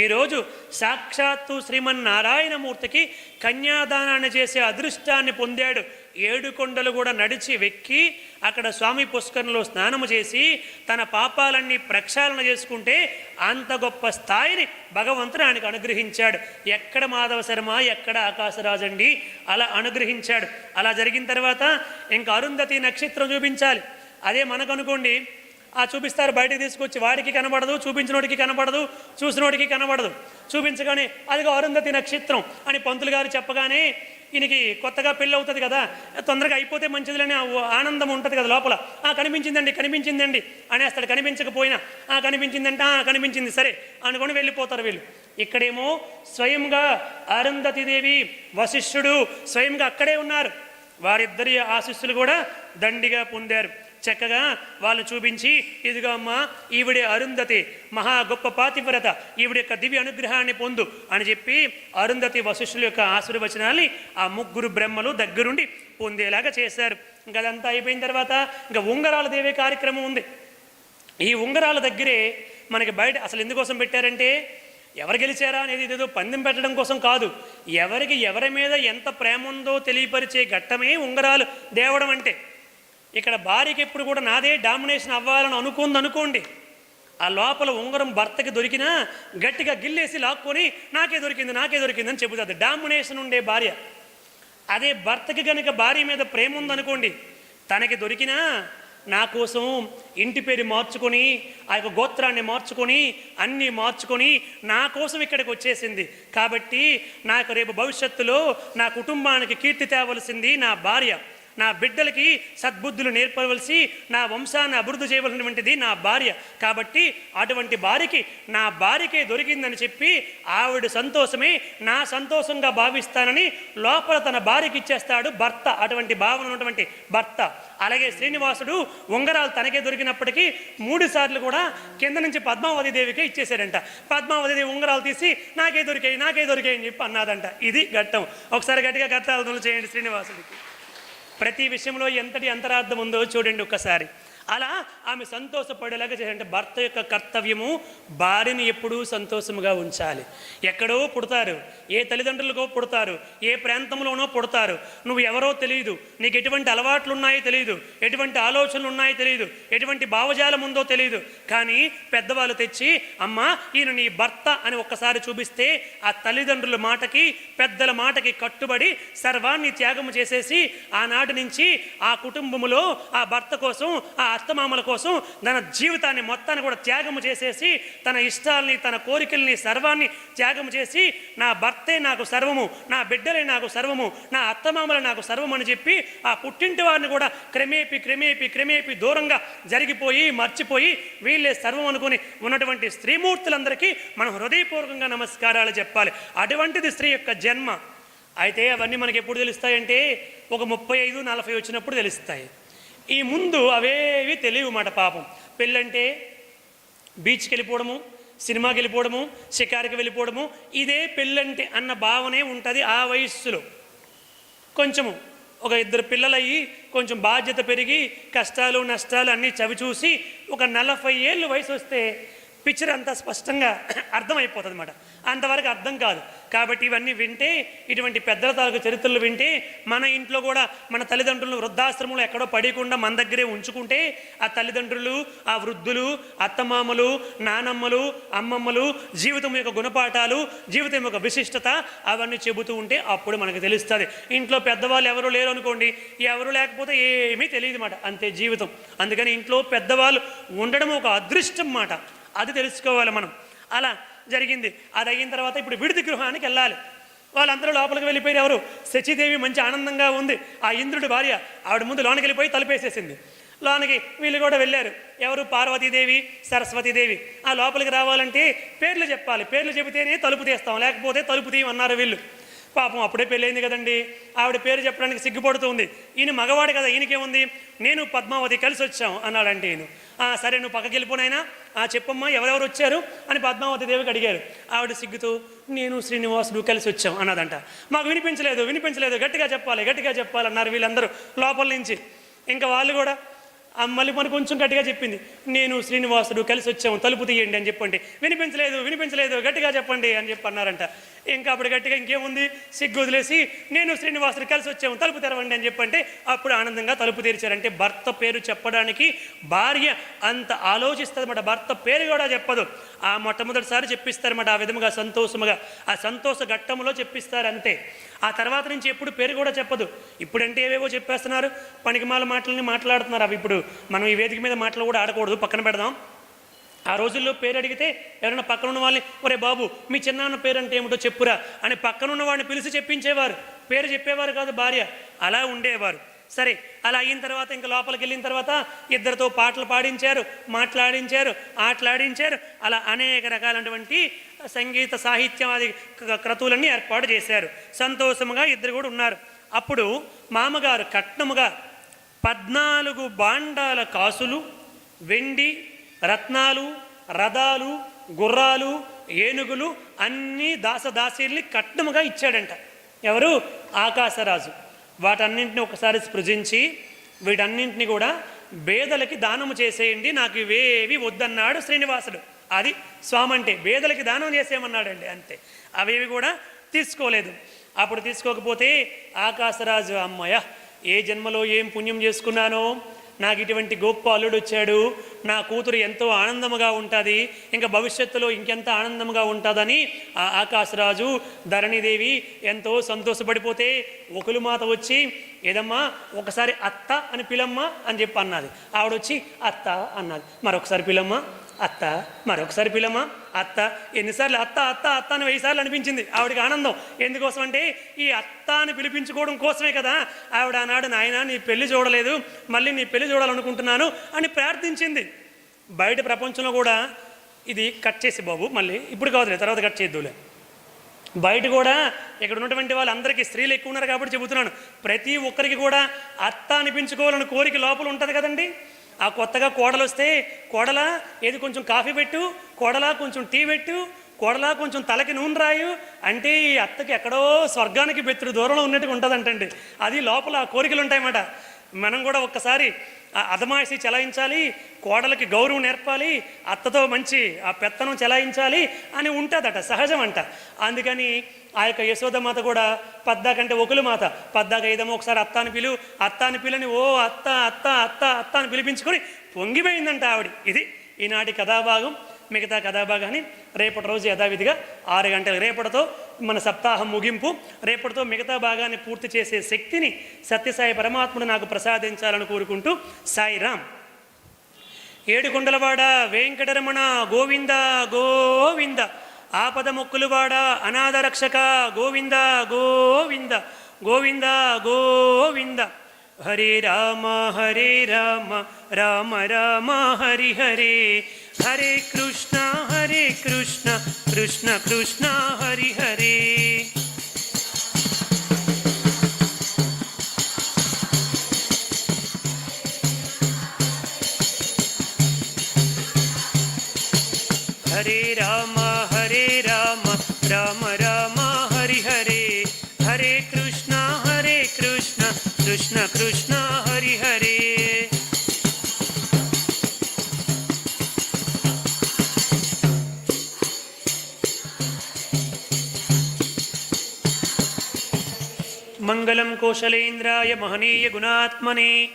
ఈరోజు సాక్షాత్తు శ్రీమన్నారాయణమూర్తికి కన్యాదానాన్ని చేసే అదృష్టాన్ని పొందాడు. 7 కొండలు కూడా నడిచి వెక్కి అక్కడ స్వామి పుష్కరంలో స్నానము చేసి తన పాపాలన్నీ ప్రక్షాళన చేసుకుంటే అంత గొప్ప స్థాయిని భగవంతుడు ఆయనకు అనుగ్రహించాడు. ఎక్కడ మాధవ శర్మ, ఎక్కడ ఆకాశరాజండి, అలా అనుగ్రహించాడు. అలా జరిగిన తర్వాత ఇంకా అరుంధతి నక్షత్రం చూపించాలి. అదే మనకనుకోండి, చూపిస్తారు, బయటకు తీసుకొచ్చి వాడికి కనబడదు, చూపించినోడికి కనబడదు, చూసినోడికి కనబడదు. చూపించగానే అదిగో అరుంధతి నక్షత్రం అని పంతులు గారు చెప్పగానే ఈయనకి కొత్తగా పెళ్ళి అవుతుంది కదా, తొందరగా అయిపోతే మంచిదిలని ఆనందం ఉంటుంది కదా లోపల. కనిపించిందండి కనిపించిందండి అనేస్తాడు. కనిపించకపోయినా కనిపించిందంటే కనిపించింది సరే అనుకొని వెళ్ళిపోతారు వీళ్ళు. ఇక్కడేమో స్వయంగా అరుంధతీదేవి, వశిష్ఠుడు స్వయంగా అక్కడే ఉన్నారు. వారిద్దరి ఆశీస్సులు కూడా దండిగా పొందారు. చక్కగా వాళ్ళు చూపించి, ఇదిగో అమ్మ ఈవిడే అరుంధతి, మహా గొప్ప పాతివ్రత, ఈవిడ యొక్క దివ్య అనుగ్రహాన్ని పొందు అని చెప్పి అరుంధతి వశిష్ఠుల యొక్క ఆశీర్వచనాల్ని ఆ ముగ్గురు బ్రహ్మలు దగ్గరుండి పొందేలాగా చేశారు. ఇంకా అదంతా అయిపోయిన తర్వాత ఇంకా ఉంగరాలు దేవే కార్యక్రమం ఉంది. ఈ ఉంగరాల దగ్గరే మనకి బయట అసలు ఎందుకోసం పెట్టారంటే, ఎవరు గెలిచారా అనేది ఇదేదో పందెం పెట్టడం కోసం కాదు, ఎవరికి ఎవరి మీద ఎంత ప్రేమ ఉందో తెలియపరిచే ఘట్టమే ఉంగరాలు దేవడం అంటే. ఇక్కడ భార్యకి ఎప్పుడు కూడా నాదే డామినేషన్ అవ్వాలని అనుకోండి, ఆ లోపల ఉంగరం భర్తకి దొరికినా గట్టిగా గిల్లేసి లాక్కొని నాకే దొరికింది అని చెబుతుంది. డామినేషన్ ఉండే భార్య. అదే భర్తకి కనుక భార్య మీద ప్రేమ ఉందనుకోండి, తనకి దొరికినా నా కోసం ఇంటి పేరు మార్చుకొని, ఆ యొక్క గోత్రాన్ని మార్చుకొని, అన్నీ మార్చుకొని నా కోసం ఇక్కడికి వచ్చేసింది కాబట్టి నాకు రేపు భవిష్యత్తులో నా కుటుంబానికి కీర్తి తేవలసింది నా భార్య, నా బిడ్డలకి సద్బుద్ధులు నేర్పవలసి, నా వంశాన్ని అభివృద్ధి చేయవలసినటువంటిది నా భార్య. కాబట్టి అటువంటి భార్యకి నా భార్యకే దొరికిందని చెప్పి ఆవిడ సంతోషమే నా సంతోషంగా భావిస్తానని లోపల తన భార్యకి ఇచ్చేస్తాడు భర్త. అటువంటి భావన ఉన్నటువంటి భర్త. అలాగే శ్రీనివాసుడు ఉంగరాలు తనకే దొరికినప్పటికీ 3 సార్లు కూడా కింద నుంచి పద్మావతి దేవికే ఇచ్చేసాడంట. పద్మావతి దేవి ఉంగరాలు తీసి నాకే దొరికాయి అని చెప్పి అన్నాదంట. ఇది ఘట్టం. ఒకసారి గట్టిగా ఘట్టాలు చేయండి శ్రీనివాసుడికి. ప్రతి విషయంలో ఎంతటి అంతరార్థం ఉందో చూడండి ఒక్కసారి. అలా ఆమె సంతోషపడేలాగా చేయాలంటే భర్త యొక్క కర్తవ్యము భార్యని ఎప్పుడూ సంతోషముగా ఉంచాలి. ఎక్కడో పుడతారు, ఏ తల్లిదండ్రులకో పుడతారు, ఏ ప్రాంతంలోనో పుడతారు, నువ్వు ఎవరో తెలియదు, నీకు ఎటువంటి అలవాట్లు ఉన్నాయో తెలియదు, ఎటువంటి ఆలోచనలు ఉన్నాయో తెలియదు, ఎటువంటి భావజాలం ఉందో తెలియదు. కానీ పెద్దవాళ్ళు తెచ్చి అమ్మ ఈయన నీ భర్త అని ఒక్కసారి చూపిస్తే ఆ తల్లిదండ్రుల మాటకి, పెద్దల మాటకి కట్టుబడి సర్వాన్ని త్యాగము చేసేసి ఆనాటి నుంచి ఆ కుటుంబములో ఆ భర్త కోసం, ఆ అత్తమామల కోసం తన జీవితాన్ని మొత్తాన్ని కూడా త్యాగము చేసేసి, తన ఇష్టాలని, తన కోరికల్ని సర్వాన్ని త్యాగము చేసి నా భర్తే నాకు సర్వము, నా బిడ్డలే నాకు సర్వము, నా అత్తమామలే నాకు సర్వము అని చెప్పి ఆ పుట్టింటి వారిని కూడా క్రమేపీ దూరంగా జరిగిపోయి మర్చిపోయి వీళ్ళే సర్వం అనుకుని ఉన్నటువంటి స్త్రీమూర్తులందరికీ మనం హృదయపూర్వకంగా నమస్కారాలు చెప్పాలి. అటువంటిది స్త్రీ యొక్క జన్మ. అయితే అవన్నీ మనకి ఎప్పుడు తెలుస్తాయంటే ఒక 35-40 వచ్చినప్పుడు తెలుస్తాయి. ఈ ముందు అవేవి తెలియవు మాట. పాపం పెళ్ళంటే బీచ్కి వెళ్ళిపోవడము, సినిమాకి వెళ్ళిపోవడము, షికారుకి వెళ్ళిపోవడము, ఇదే పెళ్ళంటే అన్న భావనే ఉంటుంది ఆ వయస్సులో. కొంచెము ఒక 2 పిల్లలయ్యి కొంచెం బాధ్యత పెరిగి కష్టాలు నష్టాలు అన్నీ చవిచూసి ఒక 40 ఏళ్ళు వయసు వస్తే పిక్చర్ అంతా స్పష్టంగా అర్థమైపోతుంది అన్నమాట. అంతవరకు అర్థం కాదు. కాబట్టి ఇవన్నీ వింటే, ఇటువంటి పెద్దల తాలూకు చరిత్రలు వింటే, మన ఇంట్లో కూడా మన తల్లిదండ్రులను వృద్ధాశ్రమంలో ఎక్కడో పడకుండా మన దగ్గరే ఉంచుకుంటే, ఆ తల్లిదండ్రులు, ఆ వృద్ధులు, అత్తమామలు, నానమ్మలు, అమ్మమ్మలు జీవితం యొక్క గుణపాఠాలు, జీవితం యొక్క విశిష్టత అవన్నీ చెబుతూ ఉంటే అప్పుడు మనకు తెలుస్తుంది. ఇంట్లో పెద్దవాళ్ళు ఎవరు లేరు అనుకోండి, ఎవరు లేకపోతే ఏమీ తెలియదు మాట, అంతే జీవితం. అందుకని ఇంట్లో పెద్దవాళ్ళు ఉండడం ఒక అదృష్టం మాట, అది తెలుసుకోవాలి మనం. అలా జరిగింది. అది అయిన తర్వాత ఇప్పుడు విడిది గృహానికి వెళ్ళాలి. వాళ్ళందరూ లోపలికి వెళ్ళిపోయారు. ఎవరు? శచీదేవి మంచి ఆనందంగా ఉంది. ఆ ఇంద్రుడి భార్య ఆవిడ ముందు లోనికి వెళ్ళిపోయి తలుపేసేసింది. లోనికి వీళ్ళు కూడా వెళ్ళారు. ఎవరు? పార్వతీదేవి, సరస్వతీదేవి. ఆ లోపలికి రావాలంటే పేర్లు చెప్పాలి, పేర్లు చెబితేనే తలుపు తీస్తాం, లేకపోతే తలుపు తీయమన్నారు వీళ్ళు. పాపం అప్పుడే పెళ్ళైంది కదండి, ఆవిడ పేరు చెప్పడానికి సిగ్గుపడుతుంది. ఈయన మగవాడు కదా, ఈయనకేముంది, నేను పద్మావతి కలిసి వచ్చాం అన్నాడంటే ఈయన. సరే నువ్వు పక్కకి వెళ్ళిపోనైనా, చెప్పమ్మా ఎవరెవరు వచ్చారు అని పద్మావతి దేవికి అడిగారు. ఆవిడ సిగ్గుతూ నేను శ్రీనివాసుడు కలిసి వచ్చాం అన్నదంట. మాకు వినిపించలేదు, గట్టిగా చెప్పాలి అన్నారు వీళ్ళందరూ లోపల నుంచి. ఇంకా వాళ్ళు కూడా మళ్ళీ మన కొంచెం గట్టిగా చెప్పింది, నేను శ్రీనివాసుడు కలిసి వచ్చాము తలుపు తీయండి అని చెప్పండి. వినిపించలేదు, గట్టిగా చెప్పండి అని చెప్పి అన్నారంట. ఇంకా అప్పుడు గట్టిగా ఇంకేముంది, సిగ్గు వదిలేసి నేను శ్రీనివాసుడు కలిసి వచ్చాము తలుపు తెరవండి అని చెప్పంటే అప్పుడు ఆనందంగా తలుపు తెరిచారంటే భర్త పేరు చెప్పడానికి భార్య అంత ఆలోచిస్తుందన్నమాట. భర్త పేరు కూడా చెప్పదు, ఆ మొట్టమొదటిసారి చెప్పిస్తారన్నమాట. ఆ విధముగా సంతోషముగా ఆ సంతోష ఘట్టములో చెప్పిస్తారు అంతే. ఆ తర్వాత నుంచి ఎప్పుడు పేరు కూడా చెప్పదు. ఇప్పుడంటే ఏవేవో చెప్పేస్తున్నారు, పనికిమాల మాటలని మాట్లాడుతున్నారు. అవి ఇప్పుడు మనం ఈ వేదిక మీద మాటలు కూడా ఆడకూడదు, పక్కన పెడదాం. ఆ రోజుల్లో పేరు అడిగితే ఎవరైనా పక్కన ఉన్న వాళ్ళని, ఒరే బాబు మీ చిన్నాన్న పేరు అంటే ఏమిటో చెప్పురా అని పక్కనున్న వాడిని పిలిచి చెప్పించేవారు, పేరు చెప్పేవారు కాదు భార్య. అలా ఉండేవారు. సరే అలా అయిన తర్వాత ఇంకా లోపలికి వెళ్ళిన తర్వాత ఇద్దరితో పాటలు పాడించారు, మాట్లాడించారు, ఆటలాడించారు. అలా అనేక రకాలైనటువంటి సంగీత సాహిత్యాది క్రతువులన్నీ ఏర్పాటు చేశారు. సంతోషముగా ఇద్దరు కూడా ఉన్నారు. అప్పుడు మామగారు కట్నముగా 14 బాండాల కాసులు, వెండి, రత్నాలు, రథాలు, గుర్రాలు, ఏనుగులు అన్నీ దాసదాసీల్ని కట్నముగా ఇచ్చాడంట. ఎవరు? ఆకాశరాజు. వాటన్నింటినీ ఒకసారి స్పృశించి వీటన్నింటినీ కూడా బేదలకి దానము చేసేయండి, నాకు ఇవేవి వద్దన్నాడు శ్రీనివాసుడు. అది స్వామి అంటే, బేదలకి దానం చేసేయమన్నాడండి అంతే. అవేవి కూడా తీసుకోలేదు. అప్పుడు తీసుకోకపోతే ఆకాశరాజు అమ్మయ్య ఏ జన్మలో ఏం పుణ్యం చేసుకున్నానో, నాకు ఇటువంటి గొప్ప అల్లుడు వచ్చాడు, నా కూతురు ఎంతో ఆనందముగా ఉంటుంది, ఇంకా భవిష్యత్తులో ఇంకెంత ఆనందంగా ఉంటుందని ఆ ఆకాశరాజు ధరణిదేవి ఎంతో సంతోషపడిపోతే ఒకలుమాత వచ్చి, ఏదమ్మా ఒకసారి అత్త అని పిలమ్మా అని చెప్పి అన్నది. ఆవిడొచ్చి అత్త అన్నది. మరొకసారి పిలమ్మా అత్త, మరొకసారి పిలమ్మా అత్త. ఎన్నిసార్లు అత్త అత్త అత్త అని 1000 సార్లు అనిపించింది ఆవిడకి ఆనందం. ఎందుకోసం అంటే ఈ అత్త అని పిలిపించుకోవడం కోసమే కదా. ఆవిడ అన్నాడు, నాయన నీ పెళ్లి చూడలేదు, మళ్ళీ నీ పెళ్లి చూడాలనుకుంటున్నాను అని ప్రార్థించింది. బయట ప్రపంచంలో కూడా ఇది కట్ చేసి బాబు, మళ్ళీ ఇప్పుడు కాదులే తర్వాత కట్ చేద్దులే. బయట కూడా ఇక్కడ ఉన్నటువంటి వాళ్ళందరికీ స్త్రీలు ఎక్కువ ఉన్నారు కాబట్టి చెబుతున్నాను, ప్రతి ఒక్కరికి కూడా అత్త అనిపించుకోవాలని కోరిక లోపల ఉంటుంది కదండి. ఆ కొత్తగా కోడలు వస్తే, కోడలా ఏది కొంచెం కాఫీ పెట్టు, కోడలా కొంచెం టీ పెట్టు, కోడలా కొంచెం తలకి నూనె రాయు అంటే ఈ అత్తకి ఎక్కడో స్వర్గానికి బెత్తుడు దూరంలో ఉన్నట్టుగా ఉంటుందంటండి. అది లోపల ఆ కోరికలు ఉంటాయన్నమాట. మనం కూడా ఒక్కసారి అదమాయిసి చెలాయించాలి, కోడలకి గౌరవం నేర్పాలి, అత్తతో మంచి ఆ పెత్తనం చెలాయించాలి అని ఉంటుందట, సహజం అంట. అందుకని ఆ యొక్క యశోదమాత కూడా పద్దాకంటే ఒకలు మాత, పద్దాక ఏదేమో ఒకసారి అత్త అని పిలని ఓ అత్త అత్త అత్త అత్త అని పిలిపించుకొని పొంగిపోయిందంట ఆవిడ. ఇది ఈనాటి కథాభాగం. మిగతా కథాభాగాన్ని రేపటి రోజు యథావిధిగా 6 గంటలు, రేపటితో మన సప్తాహం ముగింపు. రేపటితో మిగతా భాగాన్ని పూర్తి చేసే శక్తిని సత్యసాయి పరమాత్ముడు నాకు ప్రసాదించాలని కోరుకుంటూ సాయిరాం. ఏడుకొండలవాడ వెంకటరమణ గోవింద గోవింద, ఆపద మొక్కులువాడ అనాథ రక్షక గోవింద గోవింద గోవింద గోవింద. హరే రామ రామ రామ హరి హరే, హరే కృష్ణ కృష్ణ కృష్ణ హరి హరే. హరే రామ రామ రామ హరి హరే హరే కృష్ణ కృష్ణ కృష్ణ హరి హరే. మంగళం కోశలేంద్రాయ మహనీయ గుణాత్మనే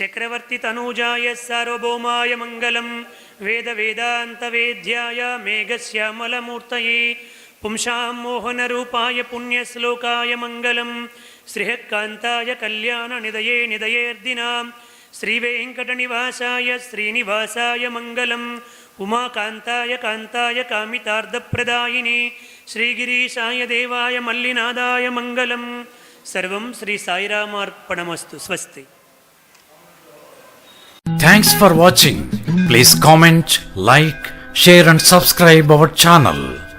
చక్రవర్తి తనూజాయ సార్వభౌమాయ మంగళం. వేద వేదాంత వేద్యాయ మేఘశ్యామలమూర్తయే పుంసాం మోహన రూపాయ పుణ్యశ్లోకాయ మంగళం. శ్రీకాంతాయ కళ్యాణ నిదయే నిదయేర్దినాం శ్రీవేంకట నివాసాయ శ్రీనివాసాయ మంగళం. ఉమాకాంతాయ కాంతాయ కామితార్థప్రదాయిని శ్రీగిరీశాయ దేవాయ మల్లినాదాయ మంగళం. సర్వం శ్రీ సాయిరామార్పణమస్తు. స్వస్తి. Thanks for watching. Please comment, like, share and subscribe our channel.